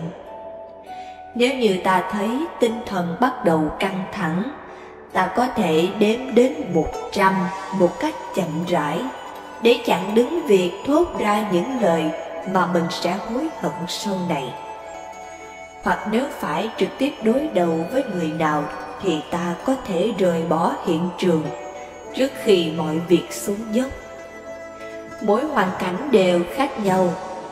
Nếu như ta thấy tinh thần bắt đầu căng thẳng, ta có thể đếm đến 100 một cách chậm rãi để chặn đứng việc thốt ra những lời mà mình sẽ hối hận sau này. Hoặc nếu phải trực tiếp đối đầu với người nào thì ta có thể rời bỏ hiện trường trước khi mọi việc xuống dốc. Mỗi hoàn cảnh đều khác nhau,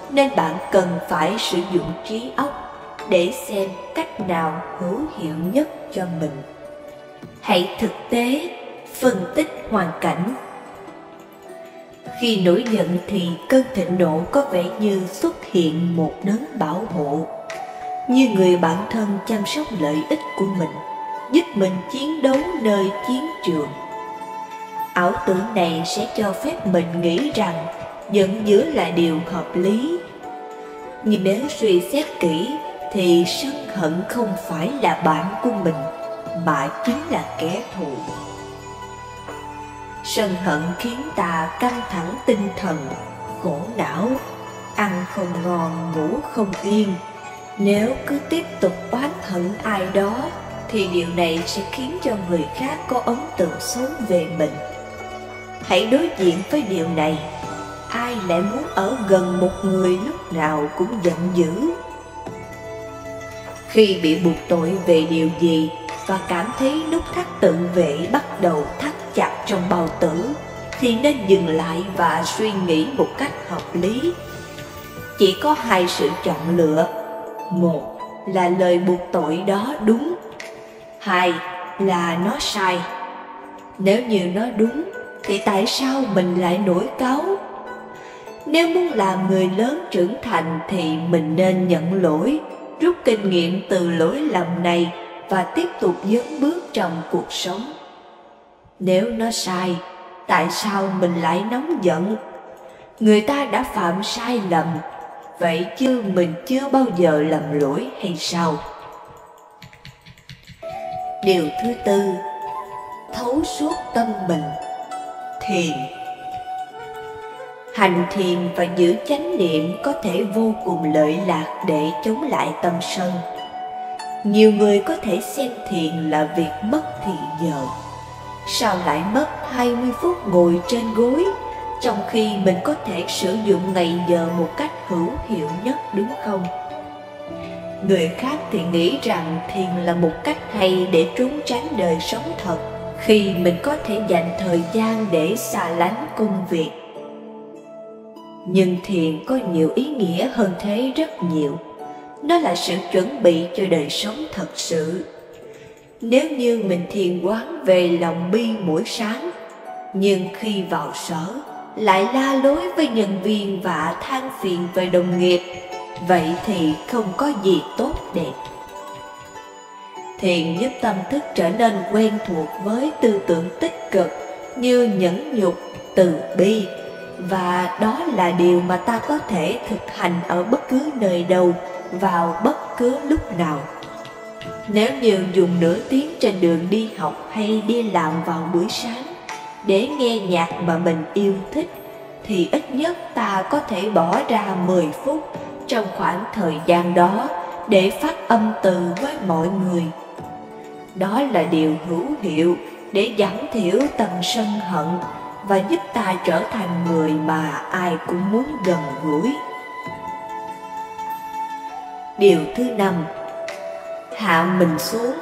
nên bạn cần phải sử dụng trí óc để xem cách nào hữu hiệu nhất cho mình. Hãy thực tế phân tích hoàn cảnh. Khi nổi giận thì cơn thịnh nộ có vẻ như xuất hiện một đấng bảo hộ, như người bạn thân chăm sóc lợi ích của mình, giúp mình chiến đấu nơi chiến trường. Ảo tưởng này sẽ cho phép mình nghĩ rằng giận dữ là điều hợp lý. Nhưng nếu suy xét kỹ thì sân hận không phải là bạn của mình, mà chính là kẻ thù. Sân hận khiến ta căng thẳng tinh thần, khổ não, ăn không ngon, ngủ không yên. Nếu cứ tiếp tục oán hận ai đó thì điều này sẽ khiến cho người khác có ấn tượng xấu về mình. Hãy đối diện với điều này. Ai lại muốn ở gần một người lúc nào cũng giận dữ? Khi bị buộc tội về điều gì và cảm thấy nút thắt tự vệ bắt đầu thắt chặt trong bao tử, thì nên dừng lại và suy nghĩ một cách hợp lý. Chỉ có hai sự chọn lựa. Một là lời buộc tội đó đúng. Hai là nó sai. Nếu như nó đúng thì tại sao mình lại nổi cáu? Nếu muốn làm người lớn trưởng thành thì mình nên nhận lỗi, rút kinh nghiệm từ lỗi lầm này và tiếp tục dấn bước trong cuộc sống. Nếu nó sai, tại sao mình lại nóng giận? Người ta đã phạm sai lầm, vậy chứ mình chưa bao giờ làm lỗi hay sao? Điều thứ tư, thấu suốt tâm mình. Thiền. Hành thiền và giữ chánh niệm có thể vô cùng lợi lạc để chống lại tâm sân. Nhiều người có thể xem thiền là việc mất thì giờ. Sao lại mất 20 phút ngồi trên gối, trong khi mình có thể sử dụng ngày giờ một cách hữu hiệu nhất, đúng không? Người khác thì nghĩ rằng thiền là một cách hay để trốn tránh đời sống thật, khi mình có thể dành thời gian để xa lánh công việc. Nhưng thiền có nhiều ý nghĩa hơn thế rất nhiều. Nó là sự chuẩn bị cho đời sống thật sự. Nếu như mình thiền quán về lòng bi mỗi sáng, nhưng khi vào sở lại la lối với nhân viên và than phiền về đồng nghiệp, vậy thì không có gì tốt đẹp. Thiền giúp tâm thức trở nên quen thuộc với tư tưởng tích cực như nhẫn nhục, từ bi, và đó là điều mà ta có thể thực hành ở bất cứ nơi đâu, vào bất cứ lúc nào. Nếu như dùng nửa tiếng trên đường đi học hay đi làm vào buổi sáng để nghe nhạc mà mình yêu thích, thì ít nhất ta có thể bỏ ra 10 phút trong khoảng thời gian đó để phát âm từ với mọi người. Đó là điều hữu hiệu để giảm thiểu tầm sân hận và giúp ta trở thành người mà ai cũng muốn gần gũi. Điều thứ 5, hạ mình xuống,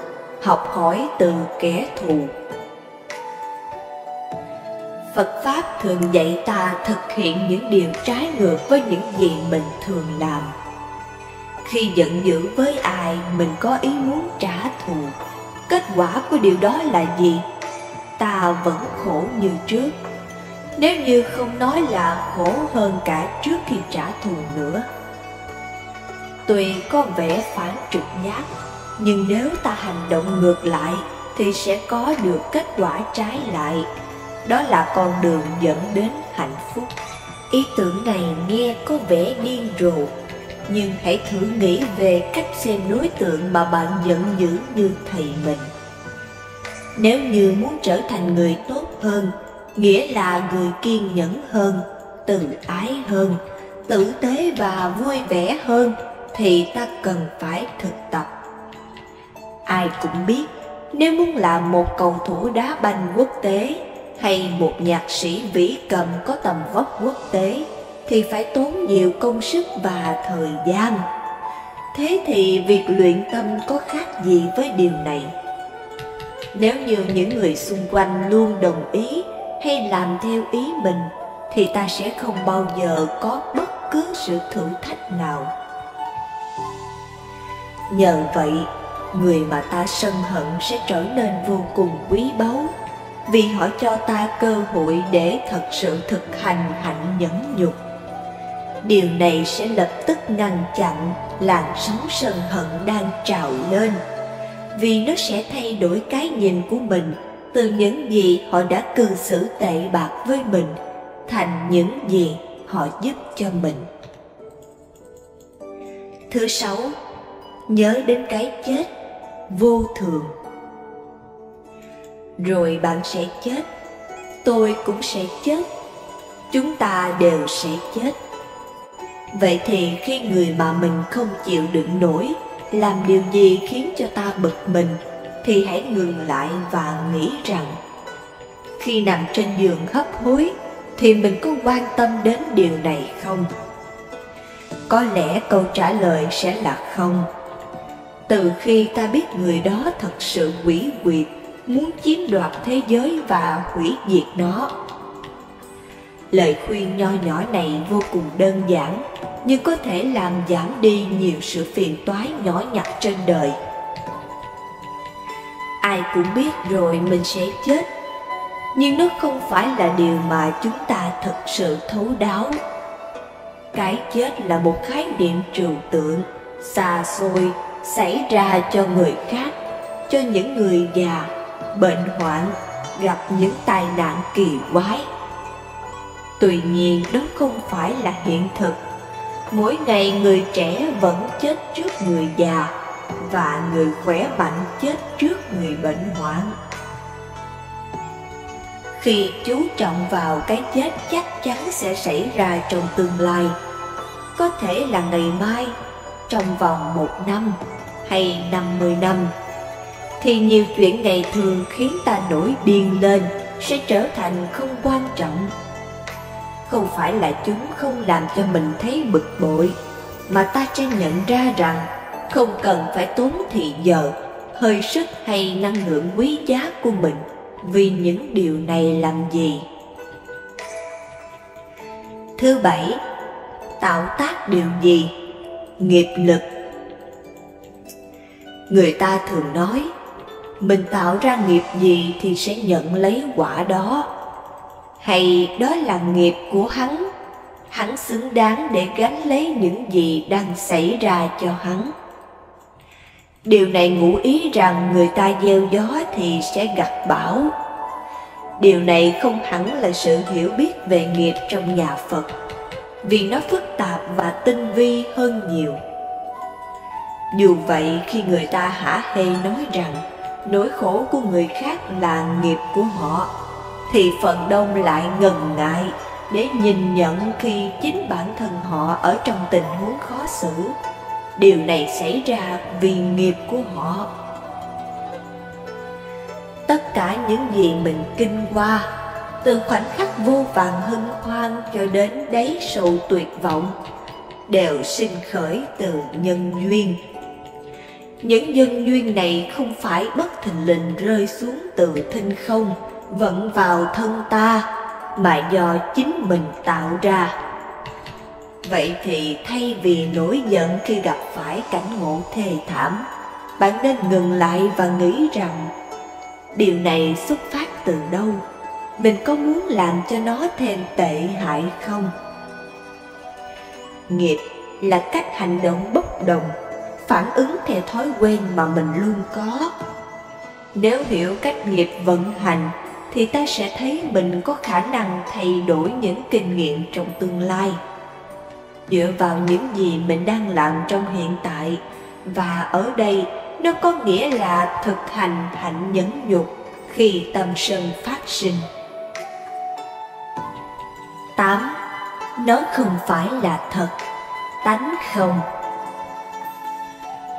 học hỏi từ kẻ thù. Phật Pháp thường dạy ta thực hiện những điều trái ngược với những gì mình thường làm. Khi giận dữ với ai, mình có ý muốn trả thù. Kết quả của điều đó là gì? Ta vẫn khổ như trước. Nếu như không nói là khổ hơn cả trước khi trả thù nữa. Tuy có vẻ phản trực giác, nhưng nếu ta hành động ngược lại thì sẽ có được kết quả trái lại. Đó là con đường dẫn đến hạnh phúc. Ý tưởng này nghe có vẻ điên rồ, nhưng hãy thử nghĩ về cách xem đối tượng mà bạn giận dữ như thầy mình. Nếu như muốn trở thành người tốt hơn, nghĩa là người kiên nhẫn hơn, từ ái hơn, tử tế và vui vẻ hơn, thì ta cần phải thực tập. Ai cũng biết, nếu muốn làm một cầu thủ đá banh quốc tế hay một nhạc sĩ vĩ cầm có tầm vóc quốc tế thì phải tốn nhiều công sức và thời gian. Thế thì việc luyện tâm có khác gì với điều này? Nếu như những người xung quanh luôn đồng ý hay làm theo ý mình thì ta sẽ không bao giờ có bất cứ sự thử thách nào. Nhờ vậy, người mà ta sân hận sẽ trở nên vô cùng quý báu, vì họ cho ta cơ hội để thật sự thực hành hạnh nhẫn nhục. Điều này sẽ lập tức ngăn chặn làn sóng sân hận đang trào lên, vì nó sẽ thay đổi cái nhìn của mình từ những gì họ đã cư xử tệ bạc với mình thành những gì họ giúp cho mình. Thứ 6, nhớ đến cái chết vô thường. Rồi bạn sẽ chết, tôi cũng sẽ chết, chúng ta đều sẽ chết. Vậy thì khi người mà mình không chịu đựng nổi làm điều gì khiến cho ta bực mình, thì hãy ngừng lại và nghĩ rằng khi nằm trên giường hấp hối thì mình có quan tâm đến điều này không? Có lẽ câu trả lời sẽ là không. Từ khi ta biết người đó thật sự quỷ quyệt, muốn chiếm đoạt thế giới và hủy diệt nó. Lời khuyên nho nhỏ này vô cùng đơn giản, nhưng có thể làm giảm đi nhiều sự phiền toái nhỏ nhặt trên đời. Ai cũng biết rồi mình sẽ chết, nhưng nó không phải là điều mà chúng ta thực sự thấu đáo. Cái chết là một khái niệm trừu tượng, xa xôi, xảy ra cho người khác, cho những người già, bệnh hoạn, gặp những tai nạn kỳ quái. Tuy nhiên đó không phải là hiện thực. Mỗi ngày người trẻ vẫn chết trước người già, và người khỏe mạnh chết trước người bệnh hoạn. Khi chú trọng vào cái chết chắc chắn sẽ xảy ra trong tương lai, có thể là ngày mai, trong vòng 1 năm hay 50 năm, thì nhiều chuyện ngày thường khiến ta nổi điên lên sẽ trở thành không quan trọng. Không phải là chúng không làm cho mình thấy bực bội, mà ta sẽ nhận ra rằng không cần phải tốn thì giờ, hơi sức hay năng lượng quý giá của mình vì những điều này làm gì. Thứ 7, tạo tác điều gì? Nghiệp lực. Người ta thường nói, mình tạo ra nghiệp gì thì sẽ nhận lấy quả đó, hay đó là nghiệp của hắn xứng đáng để gánh lấy những gì đang xảy ra cho hắn. Điều này ngụ ý rằng người ta gieo gió thì sẽ gặt bão. Điều này không hẳn là sự hiểu biết về nghiệp trong nhà Phật, vì nó phức tạp và tinh vi hơn nhiều. Dù vậy, khi người ta hả hê nói rằng nỗi khổ của người khác là nghiệp của họ, thì phần đông lại ngần ngại để nhìn nhận khi chính bản thân họ ở trong tình huống khó xử. Điều này xảy ra vì nghiệp của họ. Tất cả những gì mình kinh qua, từ khoảnh khắc vô vàn hân hoan cho đến đáy sâu tuyệt vọng, đều sinh khởi từ nhân duyên. Những nhân duyên này không phải bất thình lình rơi xuống từ thinh không, vận vào thân ta, mà do chính mình tạo ra. Vậy thì thay vì nổi giận khi gặp phải cảnh ngộ thê thảm, bạn nên ngừng lại và nghĩ rằng điều này xuất phát từ đâu? Mình có muốn làm cho nó thêm tệ hại không? Nghiệp là cách hành động bốc đồng, phản ứng theo thói quen mà mình luôn có. Nếu hiểu cách nghiệp vận hành thì ta sẽ thấy mình có khả năng thay đổi những kinh nghiệm trong tương lai, dựa vào những gì mình đang làm trong hiện tại. Và ở đây nó có nghĩa là thực hành hạnh nhẫn nhục khi tâm sân phát sinh. 8. Nó không phải là thật, tánh không.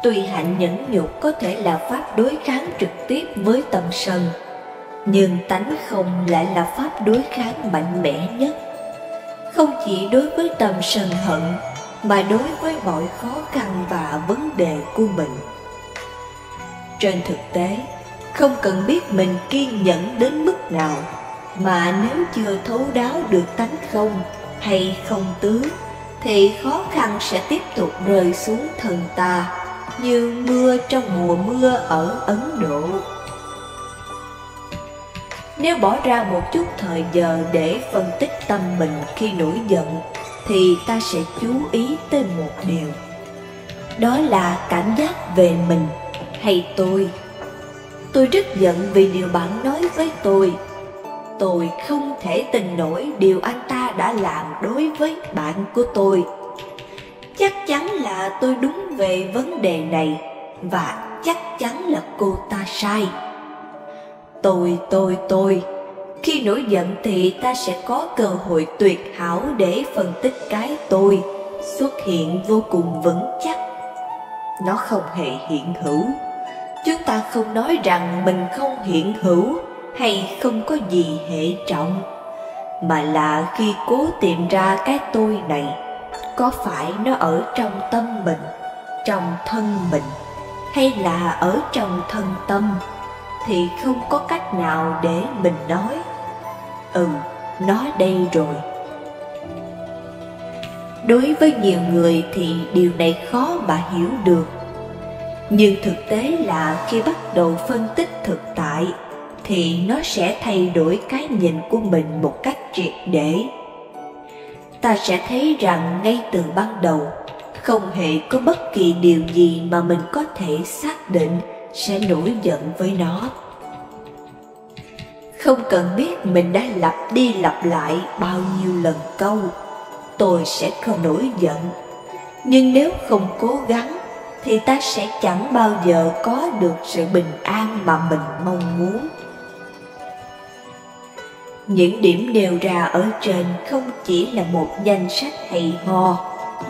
Tuy hạnh nhẫn nhục có thể là pháp đối kháng trực tiếp với tâm sân, nhưng tánh không lại là pháp đối kháng mạnh mẽ nhất. Không chỉ đối với tâm sân hận, mà đối với mọi khó khăn và vấn đề của mình. Trên thực tế, không cần biết mình kiên nhẫn đến mức nào, mà nếu chưa thấu đáo được tánh không hay không tướng, thì khó khăn sẽ tiếp tục rơi xuống thân ta như mưa trong mùa mưa ở Ấn Độ. Nếu bỏ ra một chút thời giờ để phân tích tâm mình khi nổi giận, thì ta sẽ chú ý tới một điều. Đó là cảm giác về mình hay tôi. Tôi rất giận vì điều bạn nói với tôi. Tôi không thể tin nổi điều anh ta đã làm đối với bạn của tôi. Chắc chắn là tôi đúng về vấn đề này, và chắc chắn là cô ta sai. Tôi. Khi nổi giận thì ta sẽ có cơ hội tuyệt hảo để phân tích cái tôi xuất hiện vô cùng vững chắc. Nó không hề hiện hữu. Chúng ta không nói rằng mình không hiện hữu hay không có gì hệ trọng, mà là khi cố tìm ra cái tôi này, có phải nó ở trong tâm mình, trong thân mình, hay là ở trong thân tâm, thì không có cách nào để mình nói nó đây rồi. Đối với nhiều người thì điều này khó mà hiểu được. Nhưng thực tế là khi bắt đầu phân tích thực tại thì nó sẽ thay đổi cái nhìn của mình một cách triệt để. Ta sẽ thấy rằng ngay từ ban đầu không hề có bất kỳ điều gì mà mình có thể xác định sẽ nổi giận với nó. Không cần biết mình đã lặp đi lặp lại bao nhiêu lần câu tôi sẽ không nổi giận, nhưng nếu không cố gắng thì ta sẽ chẳng bao giờ có được sự bình an mà mình mong muốn. Những điểm nêu ra ở trên không chỉ là một danh sách hay ho,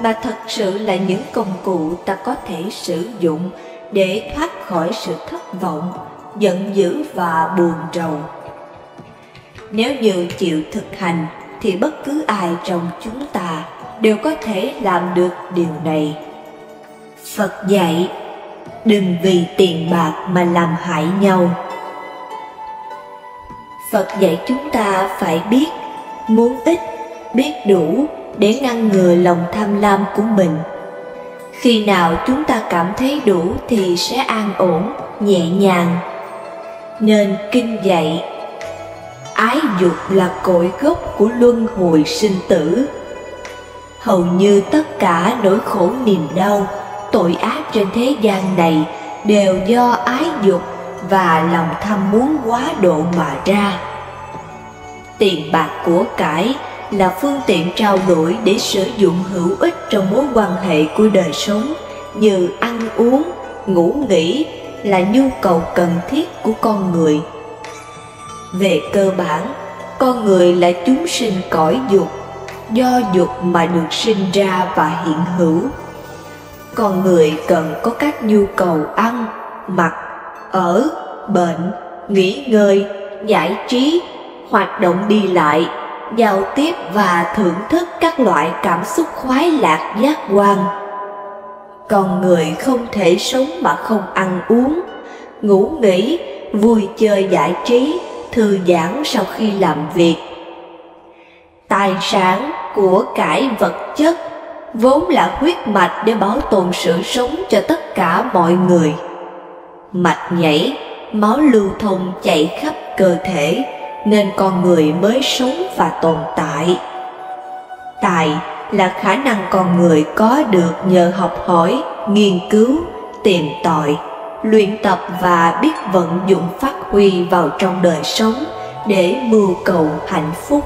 mà thật sự là những công cụ ta có thể sử dụng để thoát khỏi sự thất vọng, giận dữ và buồn rầu. Nếu như chịu thực hành thì bất cứ ai trong chúng ta đều có thể làm được điều này. Phật dạy, đừng vì tiền bạc mà làm hại nhau. Phật dạy chúng ta phải biết muốn ít, biết đủ để ngăn ngừa lòng tham lam của mình. Khi nào chúng ta cảm thấy đủ thì sẽ an ổn, nhẹ nhàng. Nên kinh dạy, ái dục là cội gốc của luân hồi sinh tử. Hầu như tất cả nỗi khổ niềm đau, tội ác trên thế gian này đều do ái dục và lòng tham muốn quá độ mà ra. Tiền bạc của cải là phương tiện trao đổi để sử dụng hữu ích trong mối quan hệ của đời sống, như ăn uống, ngủ nghỉ là nhu cầu cần thiết của con người. Về cơ bản, con người là chúng sinh cõi dục, do dục mà được sinh ra và hiện hữu. Con người cần có các nhu cầu ăn, mặc, ở, bệnh, nghỉ ngơi, giải trí, hoạt động đi lại, giao tiếp và thưởng thức các loại cảm xúc khoái lạc giác quan. Con người không thể sống mà không ăn uống, ngủ nghỉ, vui chơi giải trí, thư giãn sau khi làm việc. Tài sản, của cải vật chất vốn là huyết mạch để bảo tồn sự sống cho tất cả mọi người. Mạch nhảy, máu lưu thông chạy khắp cơ thể, nên con người mới sống và tồn tại. Tài là khả năng con người có được nhờ học hỏi, nghiên cứu, tìm tòi, luyện tập và biết vận dụng phát huy vào trong đời sống để mưu cầu hạnh phúc.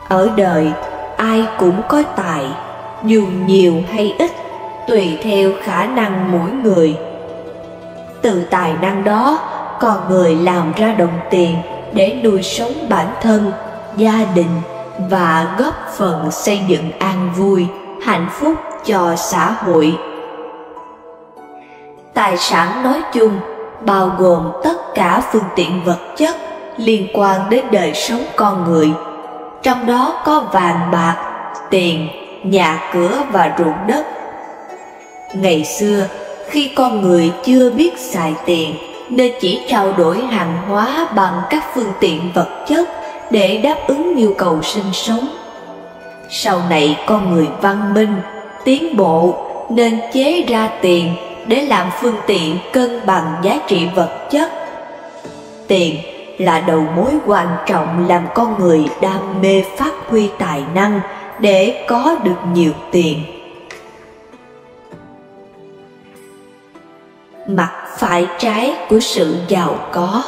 Ở đời, ai cũng có tài, dù nhiều hay ít, tùy theo khả năng mỗi người. Từ tài năng đó, con người làm ra đồng tiền để nuôi sống bản thân, gia đình và góp phần xây dựng an vui, hạnh phúc cho xã hội. Tài sản nói chung bao gồm tất cả phương tiện vật chất liên quan đến đời sống con người, trong đó có vàng bạc, tiền, nhà cửa và ruộng đất. Ngày xưa, khi con người chưa biết xài tiền nên chỉ trao đổi hàng hóa bằng các phương tiện vật chất để đáp ứng nhu cầu sinh sống. Sau này con người văn minh, tiến bộ nên chế ra tiền để làm phương tiện cân bằng giá trị vật chất. Tiền là đầu mối quan trọng làm con người đam mê phát huy tài năng để có được nhiều tiền. Mặt phải trái của sự giàu có.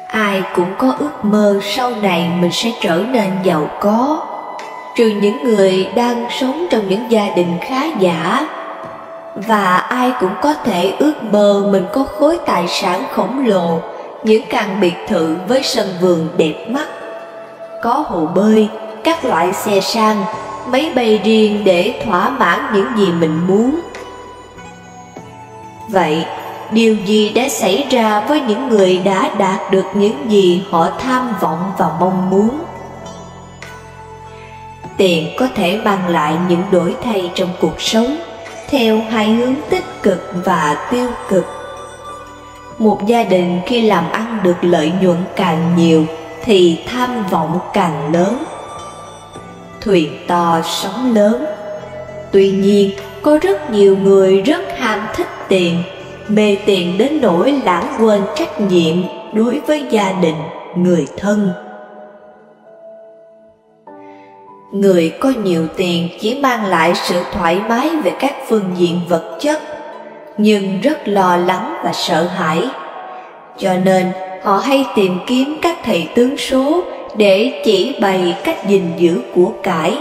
Ai cũng có ước mơ sau này mình sẽ trở nên giàu có, trừ những người đang sống trong những gia đình khá giả. Và ai cũng có thể ước mơ mình có khối tài sản khổng lồ, những căn biệt thự với sân vườn đẹp mắt, có hồ bơi, các loại xe sang, máy bay riêng để thỏa mãn những gì mình muốn. Vậy, điều gì đã xảy ra với những người đã đạt được những gì họ tham vọng và mong muốn? Tiền có thể mang lại những đổi thay trong cuộc sống, theo hai hướng tích cực và tiêu cực. Một gia đình khi làm ăn được lợi nhuận càng nhiều thì tham vọng càng lớn. Thuyền to sóng lớn. Tuy nhiên, có rất nhiều người rất ham thích tiền, mê tiền đến nỗi lãng quên trách nhiệm đối với gia đình, người thân. Người có nhiều tiền chỉ mang lại sự thoải mái về các phương diện vật chất, nhưng rất lo lắng và sợ hãi. Cho nên họ hay tìm kiếm các thầy tướng số để chỉ bày cách gìn giữ của cải.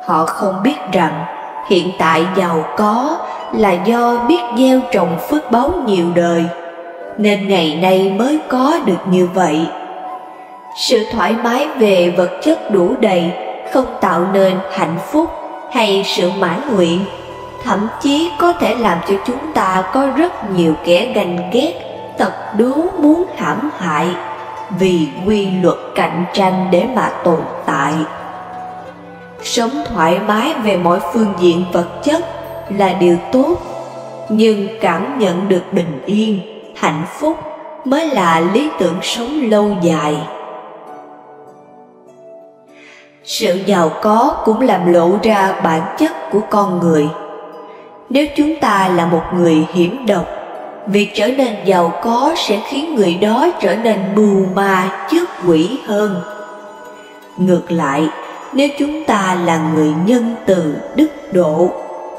Họ không biết rằng hiện tại giàu có là do biết gieo trồng phước báu nhiều đời, nên ngày nay mới có được như vậy. Sự thoải mái về vật chất đủ đầy không tạo nên hạnh phúc hay sự mãn nguyện, thậm chí có thể làm cho chúng ta có rất nhiều kẻ ganh ghét, tật đố muốn hãm hại vì quy luật cạnh tranh để mà tồn tại. Sống thoải mái về mọi phương diện vật chất là điều tốt, nhưng cảm nhận được bình yên, hạnh phúc mới là lý tưởng sống lâu dài. Sự giàu có cũng làm lộ ra bản chất của con người. Nếu chúng ta là một người hiểm độc, việc trở nên giàu có sẽ khiến người đó trở nên mưu ma trước quỷ hơn. Ngược lại, nếu chúng ta là người nhân từ, đức độ,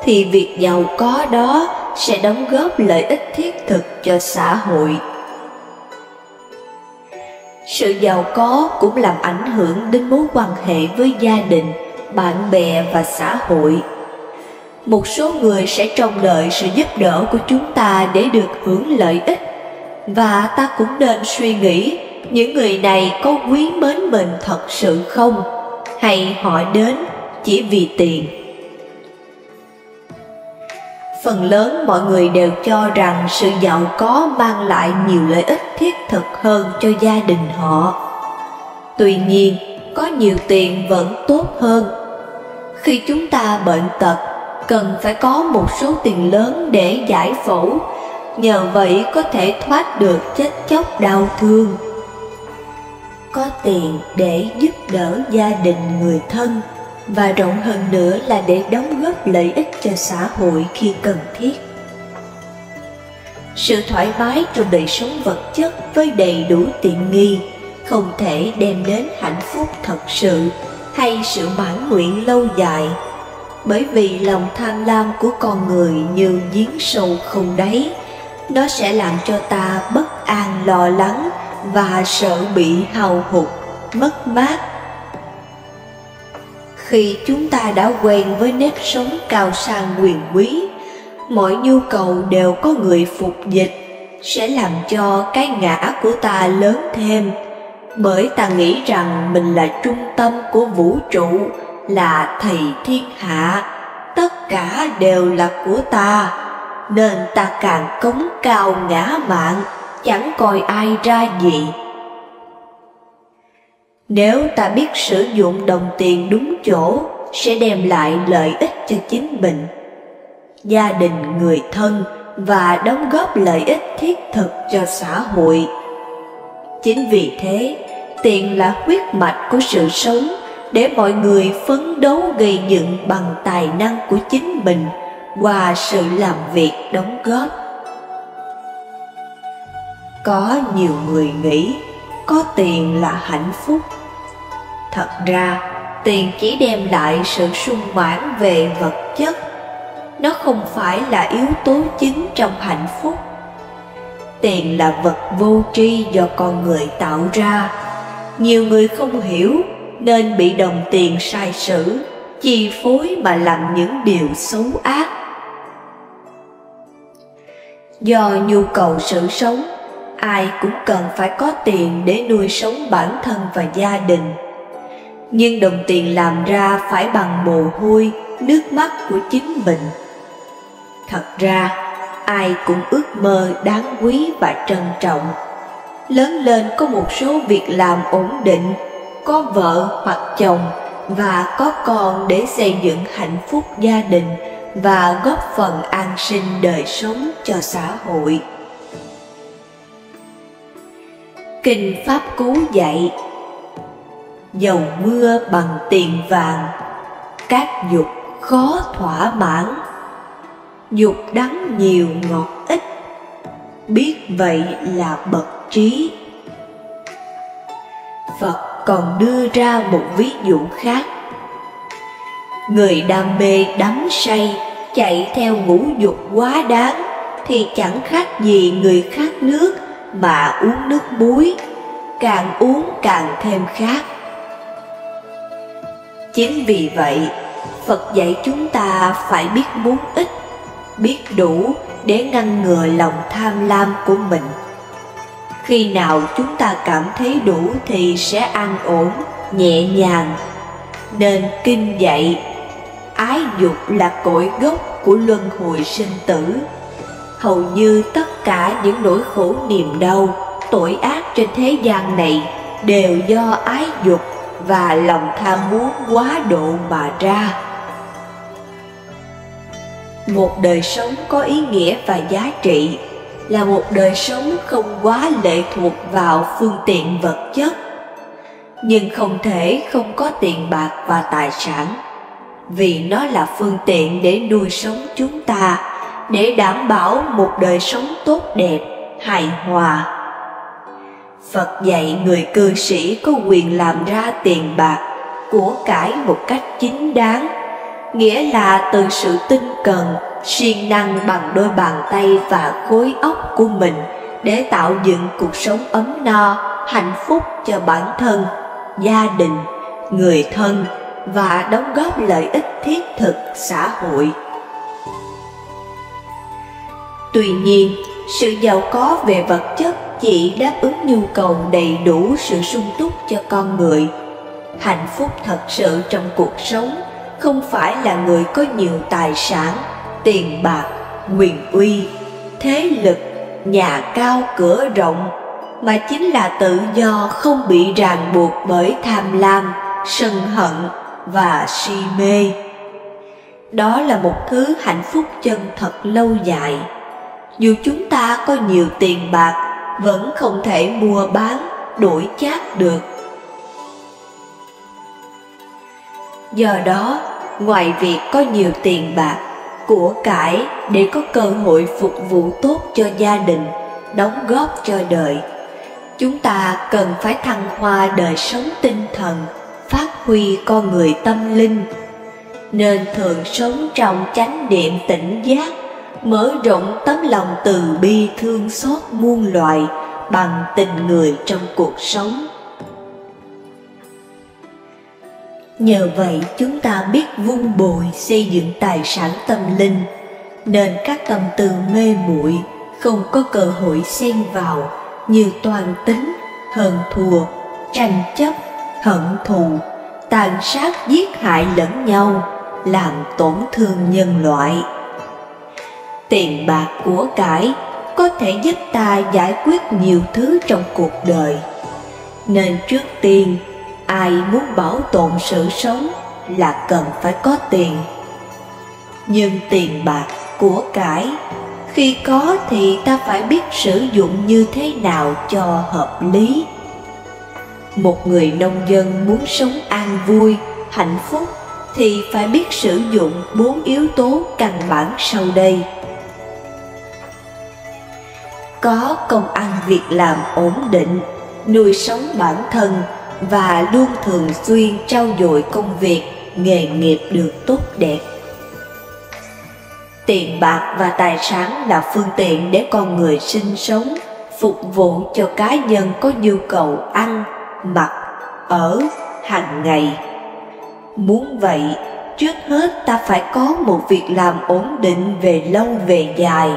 thì việc giàu có đó sẽ đóng góp lợi ích thiết thực cho xã hội. Sự giàu có cũng làm ảnh hưởng đến mối quan hệ với gia đình, bạn bè và xã hội. Một số người sẽ trông đợi sự giúp đỡ của chúng ta để được hưởng lợi ích, và ta cũng nên suy nghĩ những người này có quý mến mình thật sự không, hay họ đến chỉ vì tiền. Phần lớn mọi người đều cho rằng sự giàu có mang lại nhiều lợi ích thiết thực hơn cho gia đình họ. Tuy nhiên, có nhiều tiền vẫn tốt hơn. Khi chúng ta bệnh tật, cần phải có một số tiền lớn để giải phẫu, nhờ vậy có thể thoát được chết chóc đau thương. Có tiền để giúp đỡ gia đình người thân, và rộng hơn nữa là để đóng góp lợi ích cho xã hội khi cần thiết. Sự thoải mái trong đời sống vật chất với đầy đủ tiện nghi không thể đem đến hạnh phúc thật sự hay sự mãn nguyện lâu dài, bởi vì lòng tham lam của con người như giếng sâu không đáy. Nó sẽ làm cho ta bất an lo lắng và sợ bị hao hụt, mất mát. Khi chúng ta đã quen với nếp sống cao sang quyền quý, mọi nhu cầu đều có người phục dịch, sẽ làm cho cái ngã của ta lớn thêm, bởi ta nghĩ rằng mình là trung tâm của vũ trụ, là thầy thiên hạ, tất cả đều là của ta, nên ta càng cống cao ngã mạn, chẳng coi ai ra gì. Nếu ta biết sử dụng đồng tiền đúng chỗ, sẽ đem lại lợi ích cho chính mình, gia đình, người thân và đóng góp lợi ích thiết thực cho xã hội. Chính vì thế, tiền là huyết mạch của sự sống, để mọi người phấn đấu gây dựng bằng tài năng của chính mình qua sự làm việc đóng góp. Có nhiều người nghĩ có tiền là hạnh phúc. Thật ra, tiền chỉ đem lại sự sung mãn về vật chất. Nó không phải là yếu tố chính trong hạnh phúc. Tiền là vật vô tri do con người tạo ra. Nhiều người không hiểu nên bị đồng tiền sai sử, chi phối mà làm những điều xấu ác. Do nhu cầu sự sống, ai cũng cần phải có tiền để nuôi sống bản thân và gia đình. Nhưng đồng tiền làm ra phải bằng mồ hôi, nước mắt của chính mình. Thật ra, ai cũng ước mơ đáng quý và trân trọng. Lớn lên có một số việc làm ổn định, có vợ hoặc chồng và có con để xây dựng hạnh phúc gia đình và góp phần an sinh đời sống cho xã hội. Kinh Pháp Cú dạy: dầu mưa bằng tiền vàng, các dục khó thỏa mãn. Dục đắng nhiều ngọt ít, biết vậy là bậc trí. Phật còn đưa ra một ví dụ khác. Người đam mê đắm say, chạy theo ngũ dục quá đáng, thì chẳng khác gì người khát nước mà uống nước muối, càng uống càng thêm khát. Chính vì vậy, Phật dạy chúng ta phải biết muốn ít, biết đủ để ngăn ngừa lòng tham lam của mình. Khi nào chúng ta cảm thấy đủ thì sẽ an ổn, nhẹ nhàng. Nên kinh dạy, ái dục là cội gốc của luân hồi sinh tử. Hầu như tất cả những nỗi khổ niềm đau, tội ác trên thế gian này đều do ái dục và lòng tham muốn quá độ mà ra. Một đời sống có ý nghĩa và giá trị là một đời sống không quá lệ thuộc vào phương tiện vật chất. Nhưng không thể không có tiền bạc và tài sản, vì nó là phương tiện để nuôi sống chúng ta, để đảm bảo một đời sống tốt đẹp, hài hòa. Phật dạy người cư sĩ có quyền làm ra tiền bạc, của cải một cách chính đáng, nghĩa là từ sự tinh cần, siêng năng bằng đôi bàn tay và khối óc của mình để tạo dựng cuộc sống ấm no, hạnh phúc cho bản thân, gia đình, người thân và đóng góp lợi ích thiết thực xã hội. Tuy nhiên, sự giàu có về vật chất chỉ đáp ứng nhu cầu đầy đủ sự sung túc cho con người. Hạnh phúc thật sự trong cuộc sống không phải là người có nhiều tài sản, tiền bạc quyền uy, thế lực, nhà cao cửa rộng, mà chính là tự do không bị ràng buộc bởi tham lam, sân hận và si mê. Đó là một thứ hạnh phúc chân thật lâu dài. Dù chúng ta có nhiều tiền bạc, vẫn không thể mua bán, đổi chác được. Do đó, ngoài việc có nhiều tiền bạc, của cải để có cơ hội phục vụ tốt cho gia đình, đóng góp cho đời, chúng ta cần phải thăng hoa đời sống tinh thần, phát huy con người tâm linh, nên thường sống trong chánh niệm tỉnh giác, mở rộng tấm lòng từ bi thương xót muôn loài bằng tình người trong cuộc sống. Nhờ vậy chúng ta biết vun bồi xây dựng tài sản tâm linh, nên các tâm tư mê muội không có cơ hội xen vào như toan tính, hơn thua, tranh chấp, hận thù, tàn sát giết hại lẫn nhau, làm tổn thương nhân loại. Tiền bạc của cải có thể giúp ta giải quyết nhiều thứ trong cuộc đời, nên trước tiên ai muốn bảo tồn sự sống là cần phải có tiền. Nhưng tiền bạc, của cải, khi có thì ta phải biết sử dụng như thế nào cho hợp lý. Một người nông dân muốn sống an vui, hạnh phúc thì phải biết sử dụng 4 yếu tố căn bản sau đây. Có công ăn việc làm ổn định, nuôi sống bản thân và luôn thường xuyên trau dồi công việc, nghề nghiệp được tốt đẹp. Tiền bạc và tài sản là phương tiện để con người sinh sống, phục vụ cho cá nhân có nhu cầu ăn, mặc, ở hàng ngày. Muốn vậy, trước hết ta phải có một việc làm ổn định về lâu về dài.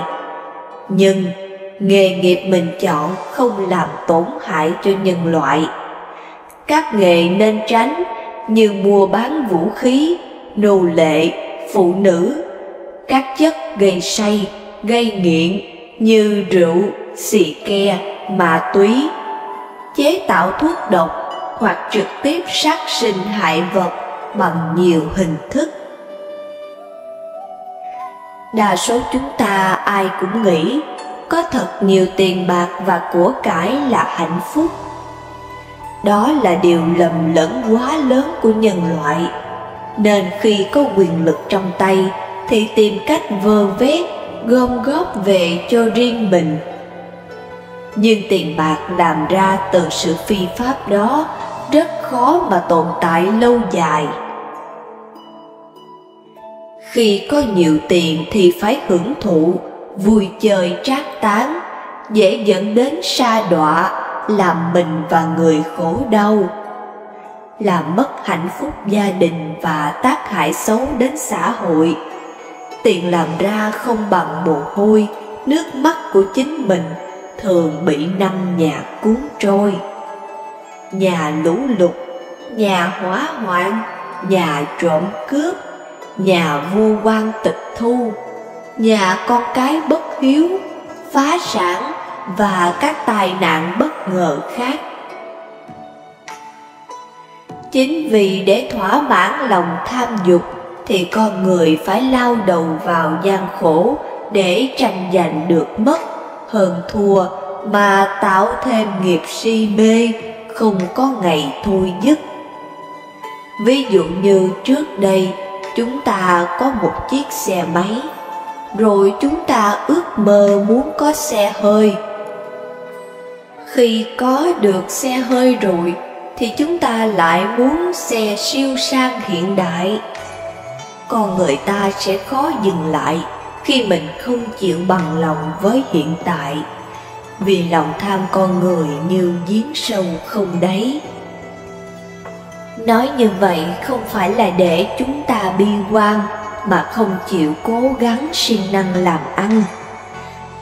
Nhưng nghề nghiệp mình chọn không làm tổn hại cho nhân loại. Các nghề nên tránh như mua bán vũ khí, nô lệ, phụ nữ, các chất gây say, gây nghiện như rượu, xì ke, ma túy, chế tạo thuốc độc hoặc trực tiếp sát sinh hại vật bằng nhiều hình thức. Đa số chúng ta ai cũng nghĩ có thật nhiều tiền bạc và của cải là hạnh phúc. Đó là điều lầm lẫn quá lớn của nhân loại, nên khi có quyền lực trong tay thì tìm cách vơ vét, gom góp về cho riêng mình. Nhưng tiền bạc làm ra từ sự phi pháp đó rất khó mà tồn tại lâu dài. Khi có nhiều tiền thì phải hưởng thụ, vui chơi trác tán, dễ dẫn đến sa đọa, làm mình và người khổ đau, làm mất hạnh phúc gia đình và tác hại xấu đến xã hội. Tiền làm ra không bằng mồ hôi, nước mắt của chính mình, thường bị năm nhà cuốn trôi. Nhà lũ lụt, nhà hỏa hoạn, nhà trộm cướp, nhà vua quan tịch thu, nhà con cái bất hiếu, phá sản và các tai nạn bất ngờ khác. Chính vì để thỏa mãn lòng tham dục thì con người phải lao đầu vào gian khổ để tranh giành được mất, hơn thua mà tạo thêm nghiệp si mê, không có ngày thôi dứt. Ví dụ như trước đây chúng ta có một chiếc xe máy, rồi chúng ta ước mơ muốn có xe hơi. Khi có được xe hơi rồi thì chúng ta lại muốn xe siêu sang hiện đại. Con người ta sẽ khó dừng lại khi mình không chịu bằng lòng với hiện tại, vì lòng tham con người như giếng sâu không đáy. Nói như vậy không phải là để chúng ta bi quan mà không chịu cố gắng siêng năng làm ăn.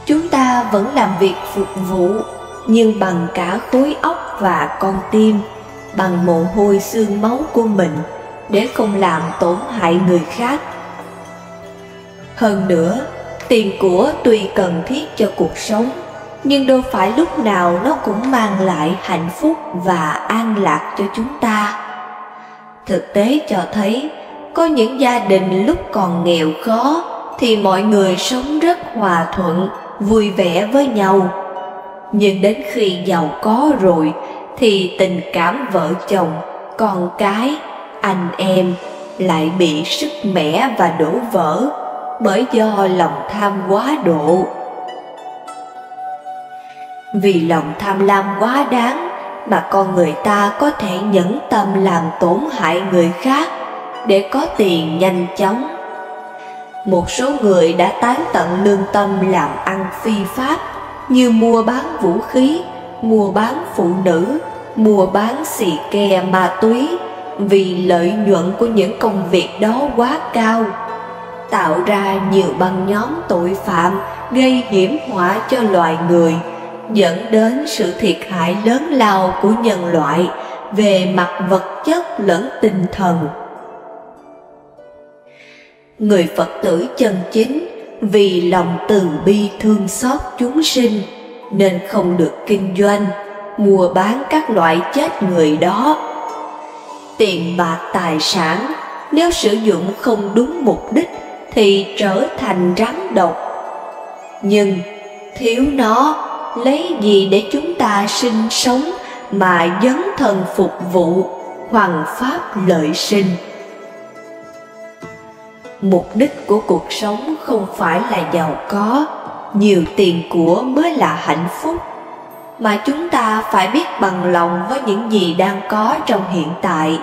Chúng ta vẫn làm việc phục vụ, nhưng bằng cả khối óc và con tim, bằng mồ hôi xương máu của mình, để không làm tổn hại người khác. Hơn nữa, Tiền của tuy cần thiết cho cuộc sống, nhưng đâu phải lúc nào nó cũng mang lại hạnh phúc và an lạc cho chúng ta. Thực tế cho thấy, có những gia đình lúc còn nghèo khó thì mọi người sống rất hòa thuận, vui vẻ với nhau. Nhưng đến khi giàu có rồi thì tình cảm vợ chồng, con cái, anh em lại bị sứt mẻ và đổ vỡ bởi do lòng tham quá độ. Vì lòng tham lam quá đáng mà con người ta có thể nhẫn tâm làm tổn hại người khác để có tiền nhanh chóng. Một số người đã tán tận lương tâm làm ăn phi pháp, như mua bán vũ khí, mua bán phụ nữ, mua bán xì ke ma túy, vì lợi nhuận của những công việc đó quá cao, tạo ra nhiều băng nhóm tội phạm gây hiểm họa cho loài người, dẫn đến sự thiệt hại lớn lao của nhân loại về mặt vật chất lẫn tinh thần. Người Phật tử chân chính vì lòng từ bi thương xót chúng sinh nên không được kinh doanh, mua bán các loại chết người đó. Tiền bạc tài sản nếu sử dụng không đúng mục đích thì trở thành rắn độc. Nhưng thiếu nó, lấy gì để chúng ta sinh sống mà dấn thân phục vụ, hoằng pháp lợi sinh? Mục đích của cuộc sống không phải là giàu có, nhiều tiền của mới là hạnh phúc, mà chúng ta phải biết bằng lòng với những gì đang có trong hiện tại,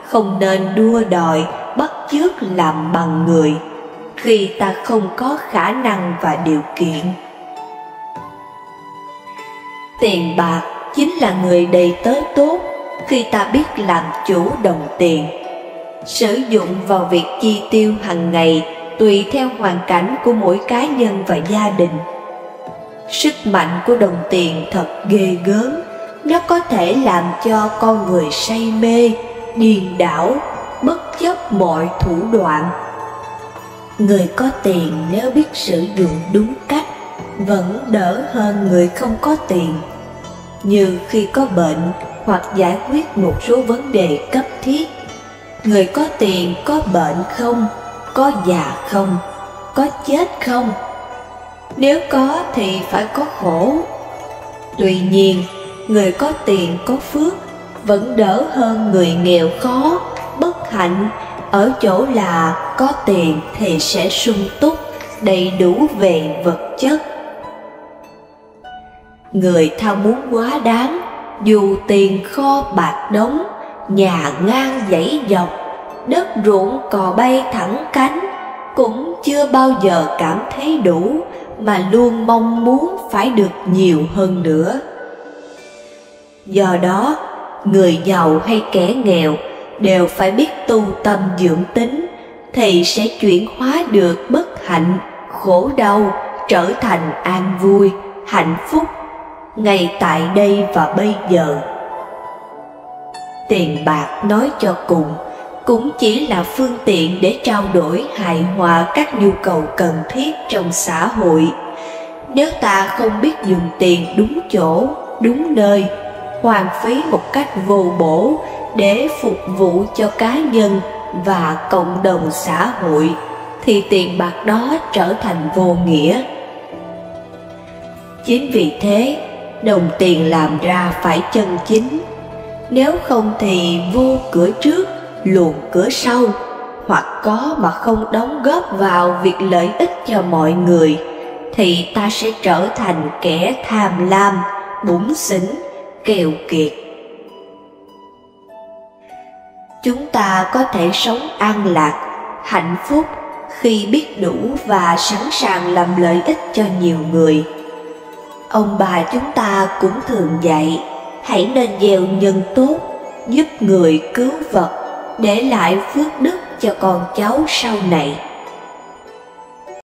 không nên đua đòi, bắt chước làm bằng người khi ta không có khả năng và điều kiện. Tiền bạc chính là người đầy tớ tốt khi ta biết làm chủ đồng tiền, sử dụng vào việc chi tiêu hàng ngày tùy theo hoàn cảnh của mỗi cá nhân và gia đình. Sức mạnh của đồng tiền thật ghê gớm, nó có thể làm cho con người say mê, điên đảo, bất chấp mọi thủ đoạn. Người có tiền nếu biết sử dụng đúng cách vẫn đỡ hơn người không có tiền. Như khi có bệnh hoặc giải quyết một số vấn đề cấp thiết, người có tiền có bệnh không, có già không, có chết không? Nếu có thì phải có khổ. Tuy nhiên, người có tiền có phước vẫn đỡ hơn người nghèo khó, bất hạnh ở chỗ là có tiền thì sẽ sung túc, đầy đủ về vật chất. Người tham muốn quá đáng, dù tiền kho bạc đống, nhà ngang dãy dọc, đất ruộng cò bay thẳng cánh, cũng chưa bao giờ cảm thấy đủ, mà luôn mong muốn phải được nhiều hơn nữa. Do đó, người giàu hay kẻ nghèo đều phải biết tu tâm dưỡng tính, thì sẽ chuyển hóa được bất hạnh, khổ đau trở thành an vui, hạnh phúc ngay tại đây và bây giờ. Tiền bạc nói cho cùng cũng chỉ là phương tiện để trao đổi hài hòa các nhu cầu cần thiết trong xã hội. Nếu ta không biết dùng tiền đúng chỗ, đúng nơi, hoang phí một cách vô bổ để phục vụ cho cá nhân và cộng đồng xã hội, thì tiền bạc đó trở thành vô nghĩa. Chính vì thế, đồng tiền làm ra phải chân chính. Nếu không thì vô cửa trước, luồn cửa sau, hoặc có mà không đóng góp vào việc lợi ích cho mọi người, thì ta sẽ trở thành kẻ tham lam, bủn xỉn, keo kiệt. Chúng ta có thể sống an lạc, hạnh phúc khi biết đủ và sẵn sàng làm lợi ích cho nhiều người. Ông bà chúng ta cũng thường dạy, hãy nên gieo nhân tốt, giúp người cứu vật, để lại phước đức cho con cháu sau này.